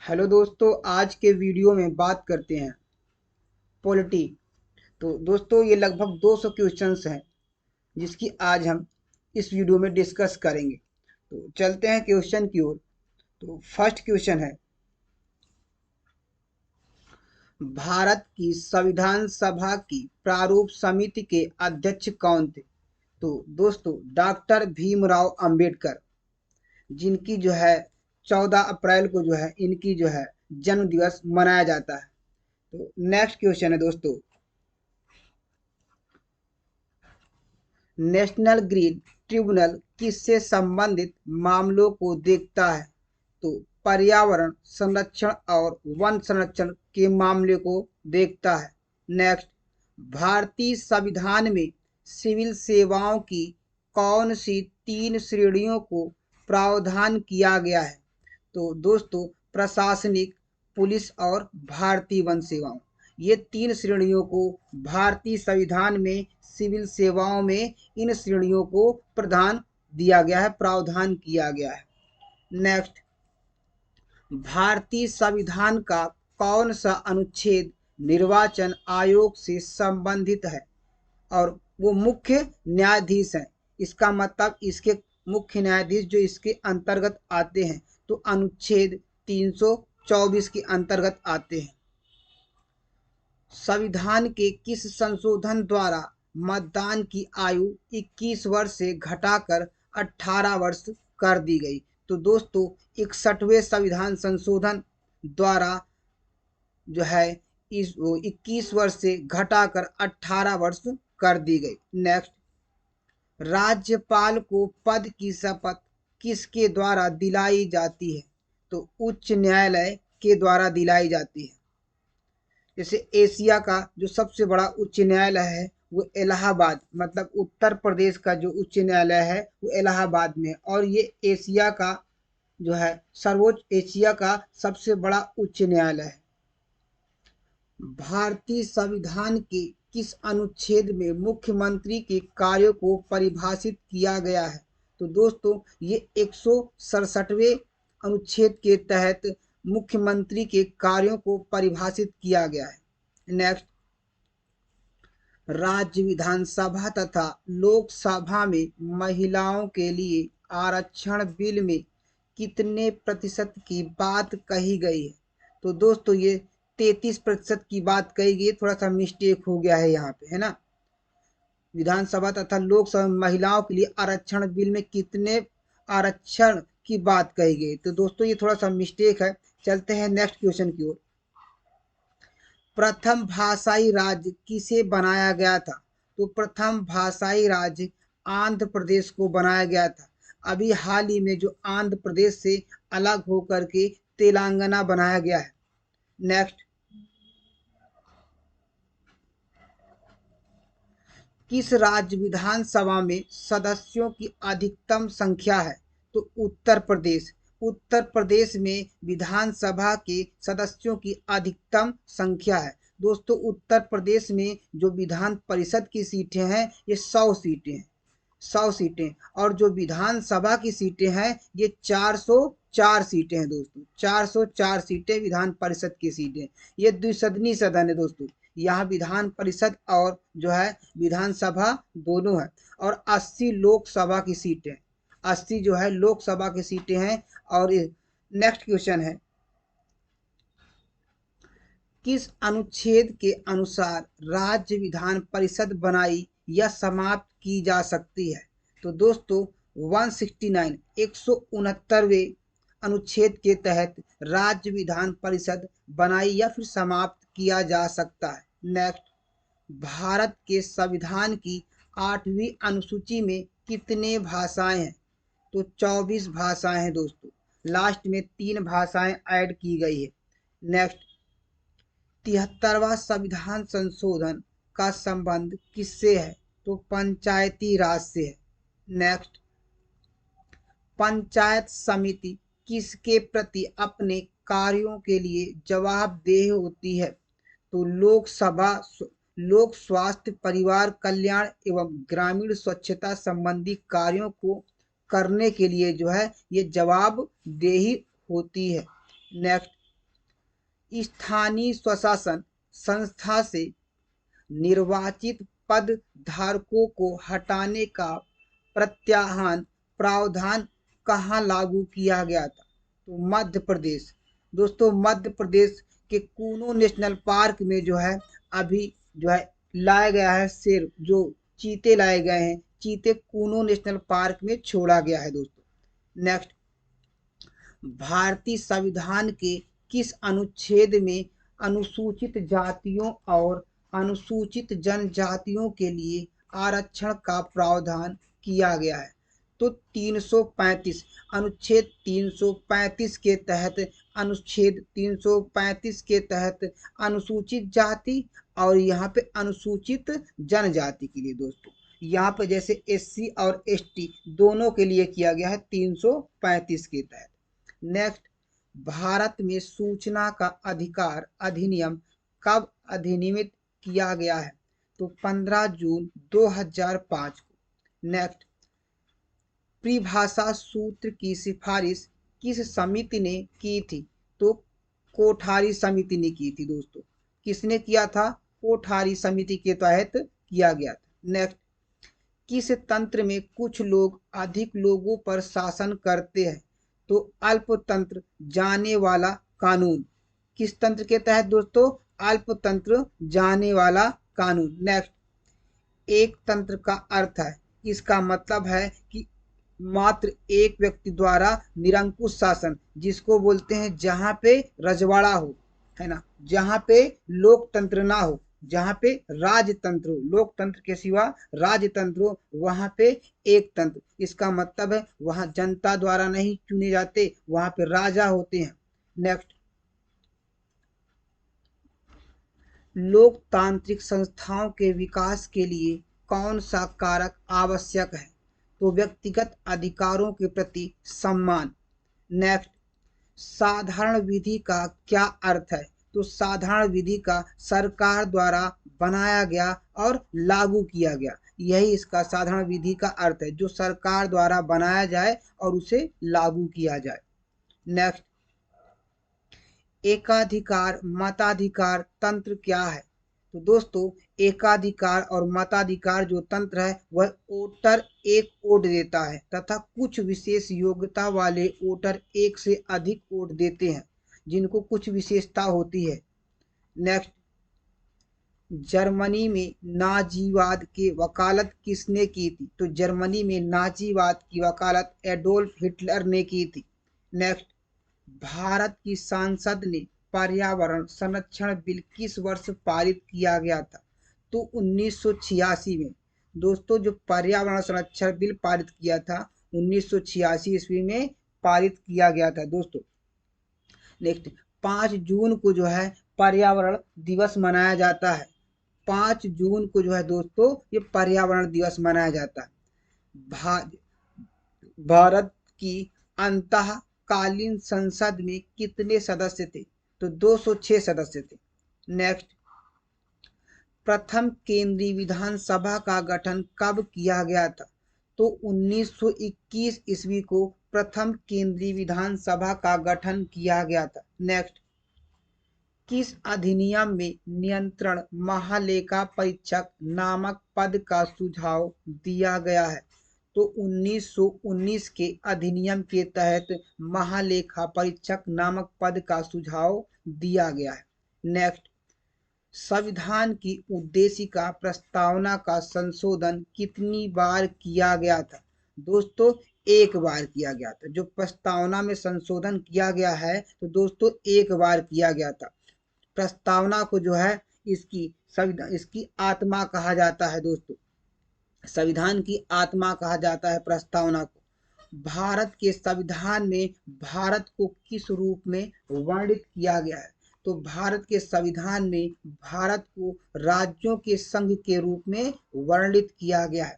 Hello दोस्तों, आज के वीडियो में बात करते हैं पॉलिटी। तो दोस्तों, ये लगभग 200 क्वेश्चंस हैं जिसकी आज हम इस वीडियो में डिस्कस करेंगे। तो चलते हैं क्वेश्चन की ओर। तो फर्स्ट क्वेश्चन है, भारत की संविधान सभा की प्रारूप समिति के अध्यक्ष कौन थे? तो दोस्तों, डॉक्टर भीमराव अंबेडकर, जिनकी जो है 14 अप्रैल को जो है इनकी जो है जन्म दिवस मनाया जाता है। तो नेक्स्ट क्वेश्चन है दोस्तों, नेशनल ग्रीन ट्रिब्यूनल किससे संबंधित मामलों को देखता है? तो पर्यावरण संरक्षण और वन संरक्षण के मामले को देखता है। नेक्स्ट, भारतीय संविधान में सिविल सेवाओं की कौन सी 3 श्रेणियों को प्रावधान किया गया है? तो दोस्तों, प्रशासनिक, पुलिस और भारतीय वन सेवाओं, ये 3 श्रेणियों को भारतीय संविधान में सिविल सेवाओं में इन श्रेणियों को प्रदान दिया गया है, प्रावधान किया गया है। नेक्स्ट, भारतीय संविधान का कौन सा अनुच्छेद निर्वाचन आयोग से संबंधित है और वो मुख्य न्यायाधीश हैं? इसका मतलब इसके मुख्य न्यायाधीश जो इसके अंतर्गत आते हैं तो अनुच्छेद 324 के अंतर्गत आते हैं। संविधान के किस संशोधन द्वारा मतदान की आयु 21 वर्ष से घटाकर 18 वर्ष कर दी गई? तो दोस्तों, 61वें संविधान संशोधन द्वारा जो है इस 21 वर्ष से घटाकर 18 वर्ष कर दी गई। नेक्स्ट, राज्यपाल को पद की शपथ किसके द्वारा दिलाई जाती है? तो उच्च न्यायालय के द्वारा दिलाई जाती है। जैसे एशिया का जो सबसे बड़ा उच्च न्यायालय है वो इलाहाबाद, मतलब उत्तर प्रदेश का जो उच्च न्यायालय है वो इलाहाबाद में है, और ये एशिया का जो है सर्वोच्च, एशिया का सबसे बड़ा उच्च न्यायालय है। भारतीय संविधान के किस अनुच्छेद में मुख्यमंत्री के कार्यों को परिभाषित किया गया है? तो दोस्तों, ये 167वें अनुच्छेद के तहत मुख्यमंत्री के कार्यों को परिभाषित किया गया है। नेक्स्ट, राज्य विधानसभा तथा लोकसभा में महिलाओं के लिए आरक्षण बिल में कितने प्रतिशत की बात कही गई है? तो दोस्तों, ये 33% की बात कही गई, थोड़ा सा मिस्टेक हो गया है यहाँ पे, है ना। विधानसभा तथा लोकसभा में महिलाओं के लिए आरक्षण बिल में कितने आरक्षण की बात कही गई? तो दोस्तों, ये थोड़ा सा मिस्टेक है। चलते हैं नेक्स्ट क्वेश्चन की ओर। प्रथम भाषाई राज्य किसे बनाया गया था? तो प्रथम भाषाई राज्य आंध्र प्रदेश को बनाया गया था। अभी हाल ही में जो आंध्र प्रदेश से अलग होकर के तेलंगाना बनाया गया है। नेक्स्ट, किस राज्य विधानसभा में सदस्यों की अधिकतम संख्या है? तो उत्तर प्रदेश। उत्तर प्रदेश में विधानसभा के सदस्यों की अधिकतम संख्या है। दोस्तों, उत्तर प्रदेश में जो विधान परिषद की सीटें हैं ये 100 सीटें हैं, 100 सीटें, और जो विधानसभा की सीटें हैं ये 404 सीटें हैं दोस्तों, 404 सीटें विधान परिषद की सीटें। ये द्विसदनी सदन है दोस्तों, यहाँ विधान परिषद और जो है विधानसभा दोनों है। और 80 लोकसभा की सीटें, 80 जो है लोकसभा की सीटें हैं। और नेक्स्ट क्वेश्चन है, किस अनुच्छेद के अनुसार राज्य विधान परिषद बनाई या समाप्त की जा सकती है? तो दोस्तों, 169 169वें अनुच्छेद के तहत राज्य विधान परिषद बनाई या फिर समाप्त किया जा सकता है। नेक्स्ट, भारत के संविधान की 8वीं अनुसूची में कितने भाषाएं हैं? तो 24 भाषाएं हैं दोस्तों, लास्ट में 3 भाषाएं ऐड की गई है। नेक्स्ट, 73वां संविधान संशोधन का संबंध किससे है? तो पंचायती राज से है। नेक्स्ट, पंचायत समिति किसके प्रति अपने कार्यों के लिए जवाबदेह होती है? तो लोक स्वास्थ्य, परिवार कल्याण एवं ग्रामीण स्वच्छता संबंधी कार्यों को करने के लिए जो है ये जवाबदेही होती है। नेक्स्ट, स्थानीय स्वशासन संस्था से निर्वाचित पद धारकों को हटाने का प्रत्याहार प्रावधान कहाँ लागू किया गया था? तो मध्य प्रदेश। दोस्तों मध्य प्रदेश के कूनो नेशनल पार्क में जो है अभी जो है लाया गया है शेर, जो चीते लाए गए हैं, चीते कूनो नेशनल पार्क में छोड़ा गया है दोस्तों। नेक्स्ट, भारतीय संविधान के किस अनुच्छेद में अनुसूचित जातियों और अनुसूचित जनजातियों के लिए आरक्षण का प्रावधान किया गया है? तो 335 अनुच्छेद 335 के तहत, अनुच्छेद 335 के तहत अनुसूचित जाति और यहाँ पे अनुसूचित जनजाति के लिए दोस्तों, यहाँ पे जैसे एससी और एसटी दोनों के लिए किया गया है 335 के तहत। नेक्स्ट, भारत में सूचना का अधिकार अधिनियम कब अधिनियमित किया गया है? तो 15 जून 2005 को। नेक्स्ट, परिभाषा सूत्र की सिफारिश किस समिति ने की थी? तो कोठारी समिति ने की थी दोस्तों। किसने किया था? कोठारी समिति के तहत किया गया था। नेक्स्ट, किस तंत्र में कुछ लोग अधिक लोगों पर शासन करते हैं? तो अल्पतंत्र जाने वाला कानून। किस तंत्र के तहत दोस्तों? अल्पतंत्र जाने वाला कानून। नेक्स्ट, एक तंत्र का अर्थ है, इसका मतलब है कि मात्र एक व्यक्ति द्वारा निरंकुश शासन, जिसको बोलते हैं जहां पे रजवाड़ा हो, है ना, जहां पे लोकतंत्र ना हो, जहां पे राजतंत्र हो, लोकतंत्र के सिवा राजतंत्र हो, वहां पे एक तंत्र। इसका मतलब है वहां जनता द्वारा नहीं चुने जाते, वहां पे राजा होते हैं। नेक्स्ट, लोकतांत्रिक संस्थाओं के विकास के लिए कौन सा कारक आवश्यक है? तो व्यक्तिगत अधिकारों के प्रति सम्मान। नेक्स्ट, साधारण विधि का क्या अर्थ है? तो साधारण विधि का सरकार द्वारा बनाया गया और लागू किया गया, यही इसका साधारण विधि का अर्थ है, जो सरकार द्वारा बनाया जाए और उसे लागू किया जाए। नेक्स्ट, एकाधिकार मताधिकार तंत्र क्या है? तो दोस्तों एकाधिकार और मताधिकार जो तंत्र है वह वोटर एक वोट देता है तथा कुछ विशेष योग्यता वाले वोटर एक से अधिक वोट देते हैं, जिनको कुछ विशेषता होती है। नेक्स्ट, जर्मनी में नाजीवाद की वकालत किसने की थी? तो जर्मनी में नाजीवाद की वकालत एडोल्फ हिटलर ने की थी। नेक्स्ट, भारत की संसद ने पर्यावरण संरक्षण बिल किस वर्ष पारित किया गया था? तो 1986 में। दोस्तों जो पर्यावरण संरक्षण बिल पारित किया था 1986 ईस्वी में पारित किया गया था दोस्तों। नेक्स्ट, 5 जून को जो है पर्यावरण दिवस मनाया जाता है। 5 जून को जो है दोस्तों ये पर्यावरण दिवस मनाया जाता है। भारत की अंतःकालीन संसद में कितने सदस्य थे? तो 206 सदस्य थे। नेक्स्ट, प्रथम केंद्रीय विधानसभा का गठन कब किया गया था? तो 1921 ईस्वी को प्रथम केंद्रीय विधानसभा का गठन किया गया था। नेक्स्ट, किस अधिनियम में नियंत्रण महालेखा परीक्षक नामक पद का सुझाव दिया गया है? तो 1919 के अधिनियम के तहत महालेखा परीक्षक नामक पद का सुझाव दिया गया है। नेक्स्ट, संविधान की उद्देशिका प्रस्तावना का संशोधन कितनी बार किया गया था? दोस्तों एक बार किया गया था। जो प्रस्तावना में संशोधन किया गया है तो दोस्तों एक बार किया गया था। प्रस्तावना को जो है इसकी आत्मा कहा जाता है दोस्तों, संविधान की आत्मा कहा जाता है प्रस्तावना को। भारत के संविधान में भारत को किस रूप में वर्णित किया गया है? तो भारत के संविधान में भारत को राज्यों के संघ के रूप में वर्णित किया गया है।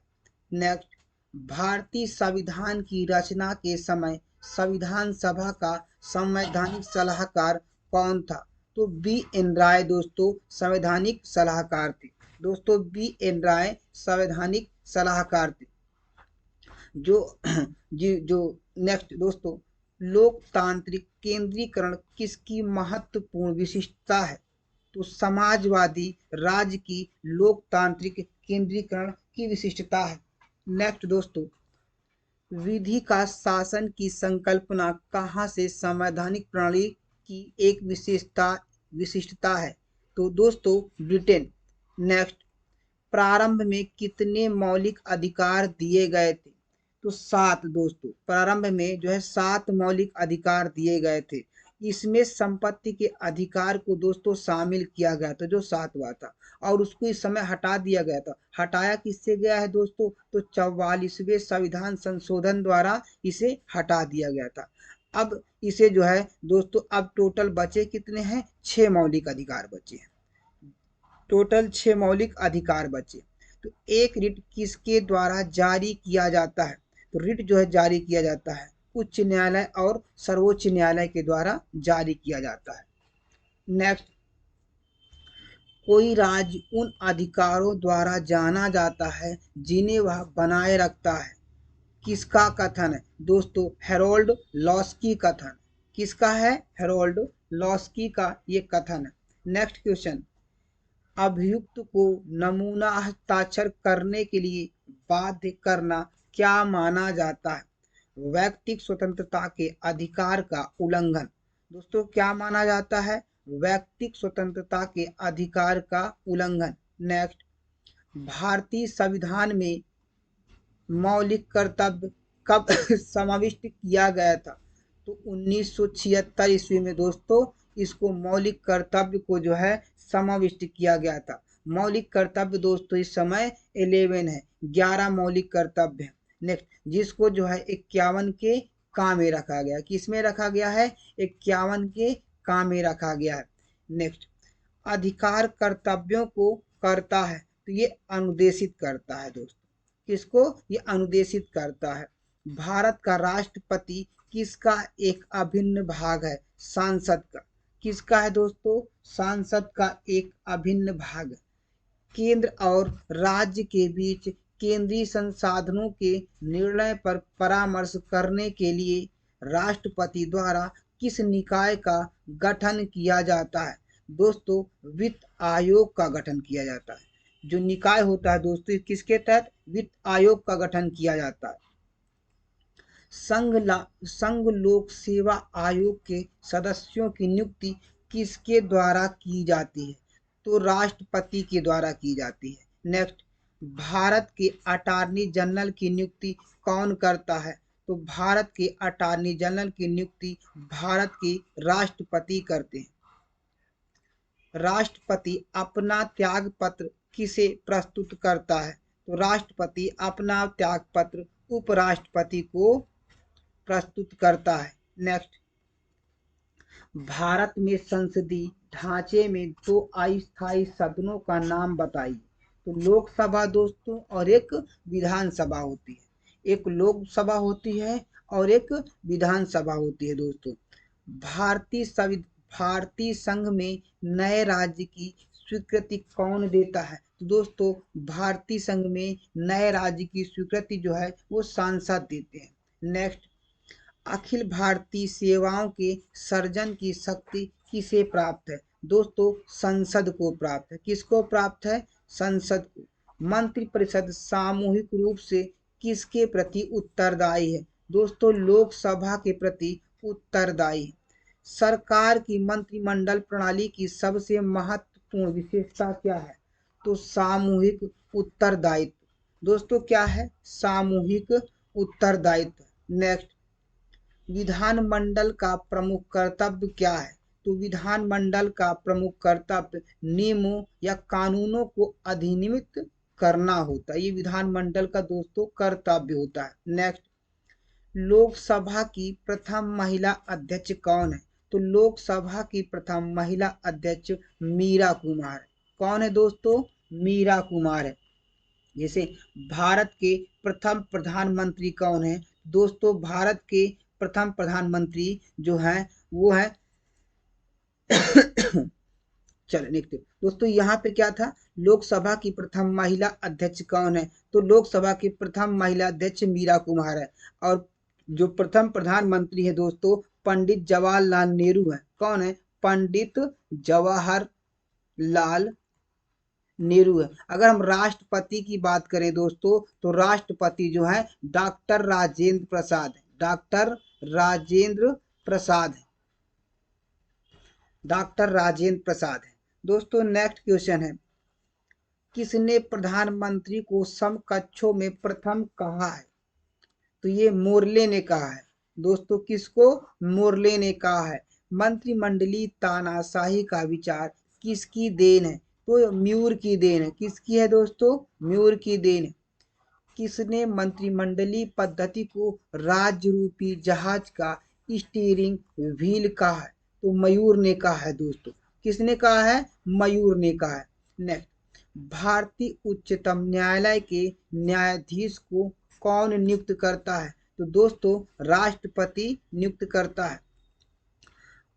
नेक्स्ट, भारतीय संविधान की रचना के समय संविधान सभा का संवैधानिक सलाहकार कौन था? तो बी.एन. राय दोस्तों संवैधानिक सलाहकार थे। दोस्तों बी.एन. राय संवैधानिक सलाहकार थे। जो नेक्स्ट दोस्तों, लोकतांत्रिक केंद्रीकरण किसकी महत्वपूर्ण विशिष्टता है? तो समाजवादी राज्य की लोकतांत्रिक केंद्रीकरण की विशिष्टता है। नेक्स्ट दोस्तों, विधि का शासन की संकल्पना कहाँ से संवैधानिक प्रणाली की एक विशिष्टता है? तो दोस्तों ब्रिटेन। नेक्स्ट, प्रारंभ में कितने मौलिक अधिकार दिए गए थे? तो 7 दोस्तों, प्रारंभ में जो है 7 मौलिक अधिकार दिए गए थे। इसमें संपत्ति के अधिकार को दोस्तों शामिल किया गया था, जो 7वां था, और उसको इस समय हटा दिया गया था। हटाया किससे गया है दोस्तों? तो 44वें संविधान संशोधन द्वारा इसे हटा दिया गया था। अब इसे जो है दोस्तों, अब टोटल बचे कितने हैं? 6 मौलिक अधिकार बचे हैं। टोटल 6 मौलिक अधिकार बचे। तो एक रिट किसके द्वारा जारी किया जाता है? तो रिट जो है जारी किया जाता है उच्च न्यायालय और सर्वोच्च न्यायालय के द्वारा जारी किया जाता है। नेक्स्ट, कोई राज्य उन अधिकारों द्वारा जाना जाता है जिन्हें वह बनाए रखता है। किसका कथन है? दोस्तों हेरोल्ड लॉस्की कथन। किसका है? हेरोल्ड लॉस्की का ये कथन है। नेक्स्ट क्वेश्चन, अभियुक्त को नमूना हस्ताक्षर करने के लिए बाध्य करना क्या माना जाता है? व्यक्तिगत स्वतंत्रता के अधिकार का उल्लंघन। दोस्तों क्या माना जाता है? व्यक्तिगत स्वतंत्रता के अधिकार का उल्लंघन। नेक्स्ट, भारतीय संविधान में मौलिक कर्तव्य कब समाविष्ट किया गया था? तो 1976 ईस्वी में दोस्तों इसको मौलिक कर्तव्य को जो है समाविष्ट किया गया था। मौलिक कर्तव्य दोस्तों इस समय 11 है, 11 मौलिक कर्तव्य है। नेक्स्ट, जिसको जो है 51 के का में रखा गया। किस में रखा गया है? 51 के का में रखा गया है। नेक्स्ट, अधिकार कर्तव्यों को करता है, तो ये अनुदेशित करता है दोस्तों। किसको? ये अनुदेशित करता है। भारत का राष्ट्रपति किसका एक अभिन्न भाग है? सांसद का। किसका है दोस्तों? सांसद का एक अभिन्न भाग है। केंद्र और राज्य के बीच केंद्रीय संसाधनों के निर्णय पर परामर्श करने के लिए राष्ट्रपति द्वारा किस निकाय का गठन किया जाता है? दोस्तों वित्त आयोग का गठन किया जाता है। जो निकाय होता है दोस्तों किसके तहत? वित्त आयोग का गठन किया जाता है। संघ लोक सेवा आयोग के सदस्यों की नियुक्ति किसके द्वारा की जाती है? तो राष्ट्रपति के द्वारा की जाती है। नेक्स्ट, भारत के अटॉर्नी जनरल की नियुक्ति कौन करता है? तो भारत के अटॉर्नी जनरल की नियुक्ति भारत के राष्ट्रपति करते हैं। राष्ट्रपति अपना त्याग पत्र किसे प्रस्तुत करता है? तो राष्ट्रपति अपना त्याग पत्र उपराष्ट्रपति को प्रस्तुत करता है। नेक्स्ट, भारत में संसदीय ढांचे में 2 अस्थायी सदनों का नाम बताइए। तो लोकसभा दोस्तों और एक विधानसभा होती है। एक लोकसभा होती है और एक विधानसभा होती है दोस्तों। भारतीय संघ में नए राज्य की स्वीकृति कौन देता है? तो दोस्तों भारतीय संघ में नए राज्य की स्वीकृति जो है वो सांसद देते हैं। नेक्स्ट, अखिल भारतीय सेवाओं के सर्जन की शक्ति किसे प्राप्त है? दोस्तों संसद को प्राप्त है। किसको प्राप्त है? संसद को। मंत्रिपरिषद सामूहिक रूप से किसके प्रति उत्तरदायी है? दोस्तों लोकसभा के प्रति उत्तरदायी है। सरकार की मंत्रिमंडल प्रणाली की सबसे महत्वपूर्ण विशेषता क्या है? तो सामूहिक उत्तरदायित्व। दोस्तों क्या है? सामूहिक उत्तरदायित्व। नेक्स्ट, विधानमंडल का प्रमुख कर्तव्य क्या है? तो विधानमंडल का प्रमुख कर्तव्य नियमों या कानूनों को अधिनियमित करना होता है। ये विधानमंडल का दोस्तों कर्तव्य होता है। नेक्स्ट, लोकसभा की प्रथम महिला अध्यक्ष कौन है? तो लोकसभा की प्रथम महिला अध्यक्ष मीरा कुमार है। कौन है दोस्तों? मीरा कुमार है। जैसे भारत के प्रथम प्रधानमंत्री कौन है? दोस्तों भारत के प्रथम प्रधानमंत्री जो हैं वो है चलो देखते दोस्तों यहाँ पे क्या था? लोकसभा की प्रथम महिला अध्यक्ष कौन है? तो लोकसभा की प्रथम महिला अध्यक्ष मीरा कुमार है। और जो प्रथम प्रधानमंत्री है दोस्तों पंडित जवाहरलाल नेहरू है। कौन है? पंडित जवाहरलाल नेहरू है। अगर हम राष्ट्रपति की बात करें दोस्तों तो राष्ट्रपति जो है डॉक्टर राजेंद्र प्रसाद है। डॉक्टर राजेंद्र प्रसाद है। डॉक्टर राजेंद्र प्रसाद है। दोस्तों नेक्स्ट क्वेश्चन है, किसने प्रधानमंत्री को समकक्षों में प्रथम कहा है? तो ये मोर्ले ने कहा है। दोस्तों किसको? मोर्ले ने कहा है। मंत्रिमंडलीय तानाशाही का विचार किसकी देन है? तो म्यूर की देन है। किसकी है दोस्तों? म्यूर की देन है। किसने मंत्रिमंडलीय पद्धति को राज्य रूपी जहाज का स्टीयरिंग व्हील कहा है? तो मयूर ने कहा है दोस्तों। किसने कहा है? मयूर ने कहा है। नेक्स्ट, भारतीय उच्चतम न्यायालय के न्यायाधीश को कौन नियुक्त करता है? तो दोस्तों राष्ट्रपति नियुक्त करता है।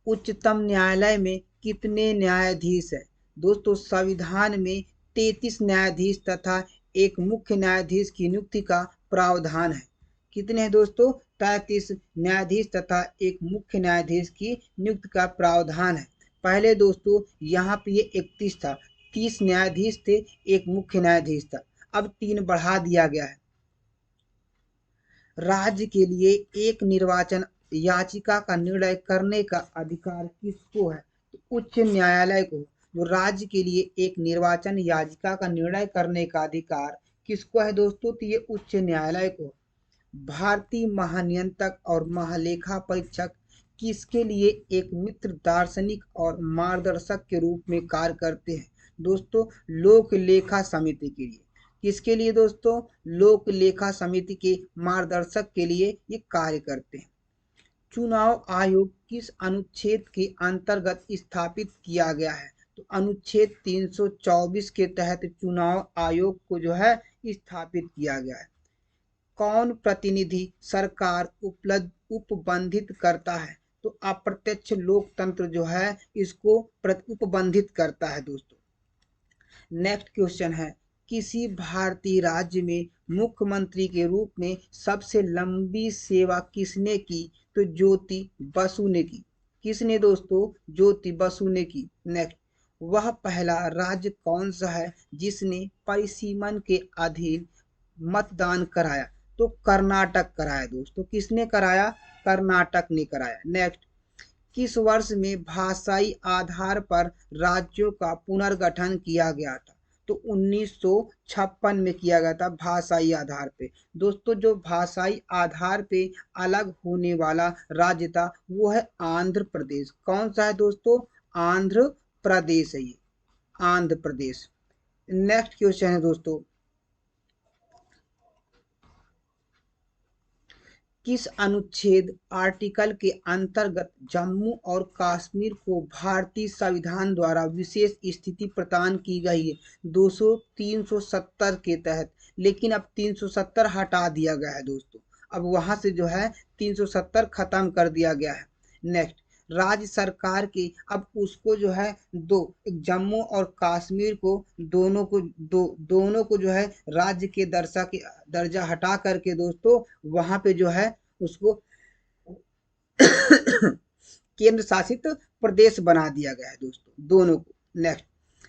उच्चतम न्यायालय में कितने न्यायाधीश है? दोस्तों संविधान में 33 न्यायाधीश तथा एक मुख्य न्यायाधीश की नियुक्ति का प्रावधान है। कितने हैं दोस्तों? 33 न्यायाधीश तथा एक मुख्य न्यायाधीश की नियुक्ति का प्रावधान है। पहले दोस्तों यहाँ पे ये 31 था, 30 न्यायाधीश थे, एक मुख्य न्यायाधीश था, अब 3 बढ़ा दिया गया है। राज्य के लिए एक निर्वाचन याचिका का निर्णय करने का अधिकार किसको है? तो उच्च न्यायालय को। जो राज्य के लिए एक निर्वाचन याचिका का निर्णय करने का अधिकार किसको है दोस्तों? तो ये उच्च न्यायालय को। भारतीय महानियंत्रक और महालेखा परीक्षक किसके लिए एक मित्र दार्शनिक और मार्गदर्शक के रूप में कार्य करते हैं? दोस्तों लोक लेखा समिति के लिए। किसके लिए दोस्तों? लोक लेखा समिति के मार्गदर्शक के लिए ये कार्य करते हैं। चुनाव आयोग किस अनुच्छेद के अंतर्गत स्थापित किया गया है? तो अनुच्छेद 324 के तहत चुनाव आयोग को जो है स्थापित किया गया है। कौन प्रतिनिधि सरकार उपबंधित करता है? तो अप्रत्यक्ष लोकतंत्र जो है इसको उपबंधित करता है दोस्तों। नेक्स्ट क्वेश्चन है, किसी भारतीय राज्य में मुख्यमंत्री के रूप में सबसे लंबी सेवा किसने की? तो ज्योति बसु ने की। किसने दोस्तों? ज्योति बसु ने की। नेक्स्ट, वह पहला राज्य कौन सा है जिसने परिसीमन के अधीन मतदान कराया? तो कर्नाटक कराया दोस्तों। किसने कराया? कर्नाटक ने कराया। नेक्स्ट, किस वर्ष में भाषाई आधार पर राज्यों का पुनर्गठन किया गया था? तो 1956 में किया गया था भाषाई आधार पे। दोस्तों जो भाषाई आधार पे अलग होने वाला राज्य था वो है आंध्र प्रदेश। कौन सा है दोस्तों? आंध्र प्रदेश है ये, आंध्र प्रदेश। नेक्स्ट क्वेश्चन है दोस्तों, किस अनुच्छेद आर्टिकल के अंतर्गत जम्मू और कश्मीर को भारतीय संविधान द्वारा विशेष स्थिति प्रदान की गई है? 370 के तहत। लेकिन अब 370 हटा दिया गया है दोस्तों, अब वहां से जो है 370 खत्म कर दिया गया है। नेक्स्ट, राज्य सरकार के अब उसको जो है जम्मू और कश्मीर को दोनों को जो है राज्य के दर्जा हटा करके दोस्तों वहां पे जो है उसको केंद्र शासित प्रदेश बना दिया गया है दोस्तों दोनों को। नेक्स्ट,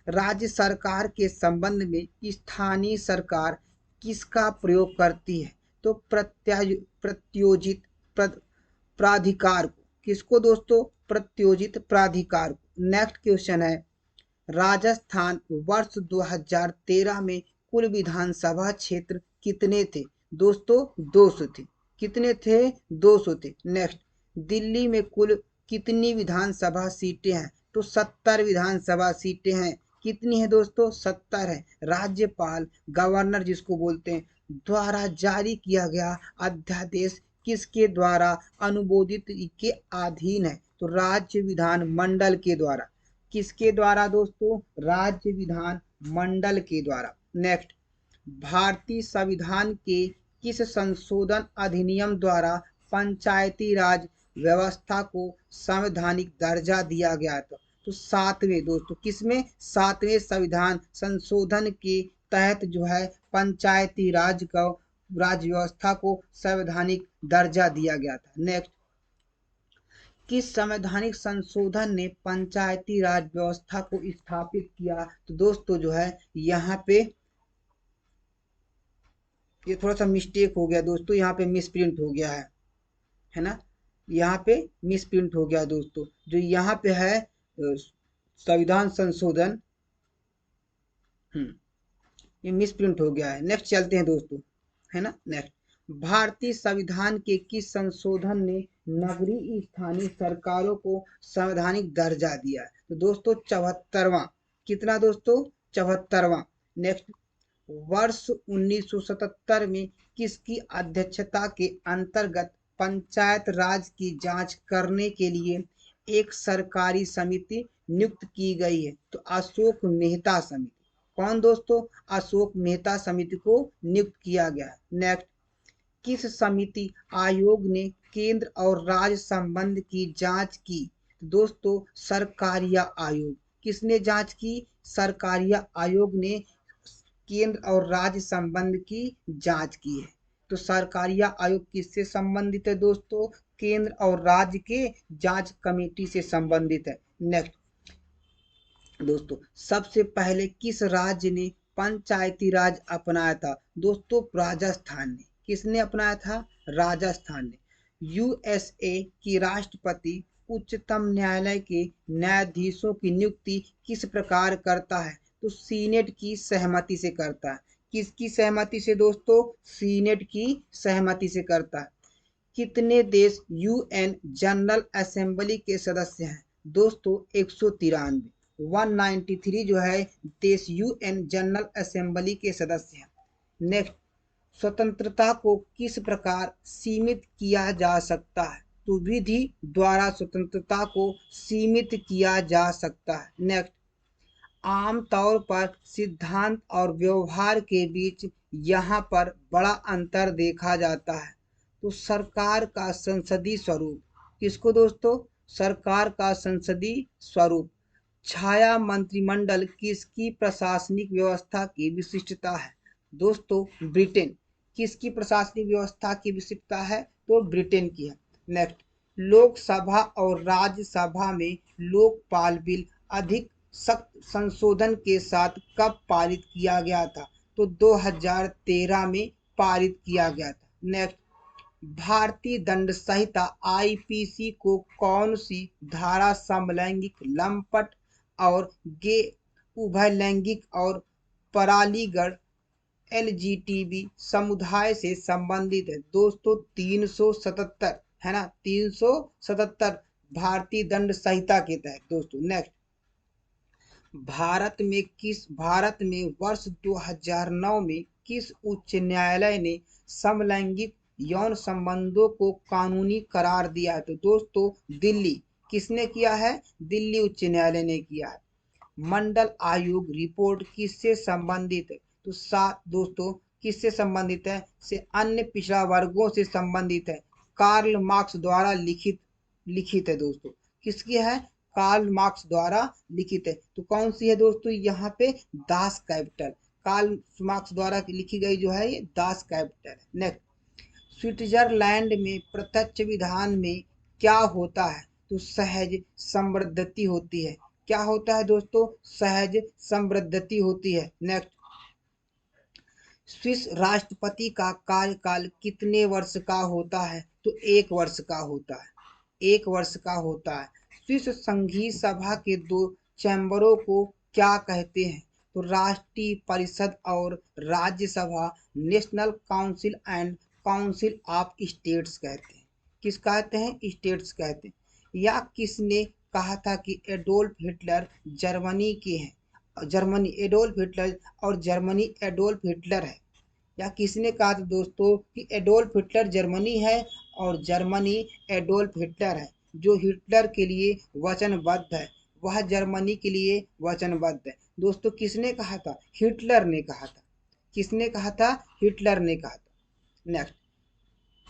राज्य सरकार के संबंध में स्थानीय सरकार किसका प्रयोग करती है? तो प्रत्योजित प्राधिकार को। किसको दोस्तों? प्रत्योजित प्राधिकार को। नेक्स्ट क्वेश्चन है, राजस्थान वर्ष 2013 में कुल विधानसभा क्षेत्र कितने थे? दोस्तों 200 थे। कितने थे? 200 थे। नेक्स्ट, दिल्ली में कुल कितनी विधानसभा सीटें हैं? तो 70 विधानसभा सीटें हैं। कितनी है दोस्तों? 70 है। राज्यपाल गवर्नर जिसको बोलते हैं द्वारा जारी किया गया अध्यादेश किसके द्वारा अनुमोदित के अधीन है? तो राज्य विधान मंडल के द्वारा। किसके द्वारा दोस्तों? राज्य विधान मंडल के द्वारा। नेक्स्ट, भारतीय संविधान के किस संशोधन अधिनियम द्वारा पंचायती राज व्यवस्था को संवैधानिक दर्जा दिया गया था? तो 7वें दोस्तों। किसमें? 7वें संविधान संशोधन के तहत जो है पंचायती राज को राज्य व्यवस्था को संवैधानिक दर्जा दिया गया था। नेक्स्ट, किस संवैधानिक संशोधन ने पंचायती राज व्यवस्था को स्थापित किया? तो दोस्तों जो है यहाँ पे ये थोड़ा सा मिस्टेक हो गया दोस्तों, यहाँ पे मिसप्रिंट हो गया है ना, यहाँ पे मिसप्रिंट हो गया दोस्तों। जो यहाँ पे है संविधान संशोधन, ये मिसप्रिंट हो गया है। नेक्स्ट चलते हैं दोस्तों, है ना। नेक्स्ट, भारतीय संविधान के किस संशोधन ने नगरीय स्थानीय सरकारों को संवैधानिक दर्जा दिया है? तो दोस्तों 74वां, कितना दोस्तों? 74वां। नेक्स्ट, वर्ष 1977 में किसकी अध्यक्षता के अंतर्गत पंचायत राज की जांच करने के लिए एक सरकारी समिति नियुक्त की गई है? तो अशोक मेहता समिति। कौन दोस्तों? अशोक मेहता समिति को नियुक्त किया गया है। नेक्स्ट, किस समिति आयोग ने केंद्र और राज्य संबंध की जांच की? दोस्तों सरकारिया आयोग। किसने जांच की? सरकारिया आयोग ने केंद्र और राज्य संबंध की जांच की है। तो सरकारिया आयोग किससे संबंधित है दोस्तों? केंद्र और राज्य के जांच कमेटी से संबंधित है। नेक्स्ट दोस्तों, सबसे पहले किस राज्य ने पंचायती राज अपनाया था? दोस्तों राजस्थान ने। किसने अपनाया था? राजस्थान ने। यूएसए की राष्ट्रपति उच्चतम न्यायालय के न्यायाधीशों की नियुक्ति किस प्रकार करता है? तो सीनेट की सहमति से करता है। किसकी सहमति से दोस्तों? सीनेट की सहमति से करता है। कितने देश यूएन जनरल असेंबली के सदस्य हैं? दोस्तों 193, 193 जो है देश यूएन जनरल असेंबली के सदस्य हैं। नेक्स्ट, स्वतंत्रता को किस प्रकार सीमित किया जा सकता है? तो विधि द्वारा स्वतंत्रता को सीमित किया जा सकता है। नेक्स्ट, आमतौर पर सिद्धांत और व्यवहार के बीच यहाँ पर बड़ा अंतर देखा जाता है। तो सरकार का संसदीय स्वरूप। किसको दोस्तों? सरकार का संसदीय स्वरूप। छाया मंत्रिमंडल किसकी प्रशासनिक व्यवस्था की विशिष्टता है? दोस्तों ब्रिटेन। किसकी प्रशासनिक व्यवस्था की विशिष्टता है? तो ब्रिटेन की है। नेक्स्ट, लोकसभा और राज्यसभा में लोकपाल बिल अधिक सख्त संशोधन के साथ कब पारित किया गया था? तो 2013 में पारित किया गया था। नेक्स्ट, भारतीय दंड संहिता आईपीसी को कौन सी धारा समलैंगिक, लंपट और गे, उभय लैंगिक और परालीगढ़ एलजीटीबी समुदाय से संबंधित है? दोस्तों 377, है ना, 377 भारतीय दंड संहिता के तहत दोस्तों। नेक्स्ट, भारत में वर्ष 2009 में किस उच्च न्यायालय ने समलैंगिक यौन संबंधों को कानूनी करार दिया है? तो दोस्तों दिल्ली। किसने किया है? दिल्ली उच्च न्यायालय ने किया है। मंडल आयोग रिपोर्ट किससे संबंधित है? तो सात दोस्तों किससे संबंधित है? से अन्य पिछड़ा वर्गों से संबंधित है। कार्ल मार्क्स द्वारा लिखित है दोस्तों। किसकी है? कार्ल मार्क्स द्वारा लिखित है। तो कौन सी है दोस्तों? यहाँ पे दास कैपिटल। कार्ल मार्क्स द्वारा लिखी गई जो है ये दास कैपिटल। नेक्स्ट, स्विट्जरलैंड में प्रत्यक्ष विधान में क्या होता है? तो सहज समृद्धि होती है। क्या होता है दोस्तों? सहज समृद्धि होती है। नेक्स्ट, स्विस राष्ट्रपति का कार्यकाल कितने वर्ष का होता है? तो 1 वर्ष का होता है। 1 वर्ष का होता है। स्विस संघीय सभा के 2 चैम्बरों को क्या कहते हैं? तो राष्ट्रीय परिषद और Rajya Sabha, national council and council of states कहते हैं। किस कहते हैं? स्टेट्स कहते हैं। या किसने कहा था कि एडोल्फ हिटलर जर्मनी के हैं? जर्मनी एडोल्फ हिटलर और जर्मनी एडोल्फ हिटलर है। या किसने कहा था दोस्तों कि एडोल्फ हिटलर जर्मनी है और जर्मनी एडोल्फ हिटलर है? जो हिटलर के लिए वचनबद्ध है वह जर्मनी के लिए वचनबद्ध है। दोस्तों किसने कहा था? हिटलर ने कहा था। किसने कहा था? हिटलर ने कहा था। नेक्स्ट,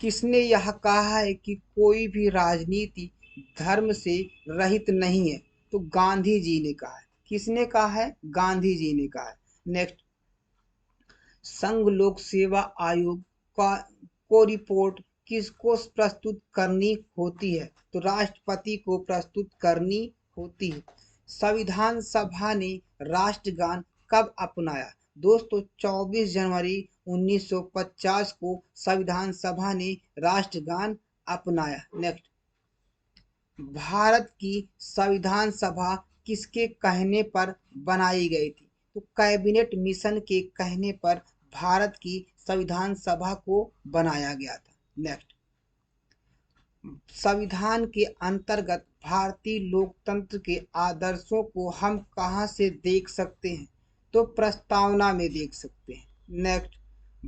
किसने यह कहा है कि कोई भी राजनीति धर्म से रहित नहीं है? तो गांधी जी ने कहा है। किसने कहा है? गांधी जी ने कहा है। नेक्स्ट, संघ लोक सेवा आयोग को रिपोर्ट किसको प्रस्तुत करनी होती है? तो राष्ट्रपति को प्रस्तुत करनी होती है। संविधान सभा ने राष्ट्रगान कब अपनाया? दोस्तों 24 जनवरी 1950 को संविधान सभा ने राष्ट्रगान अपनाया। नेक्स्ट, भारत की संविधान सभा किसके कहने पर बनाई गई थी? तो कैबिनेट मिशन के कहने पर भारत की संविधान सभा को बनाया गया था। नेक्स्ट, संविधान के अंतर्गत भारतीय लोकतंत्र के आदर्शों को हम कहाँ से देख सकते हैं? तो प्रस्तावना में देख सकते हैं। नेक्स्ट,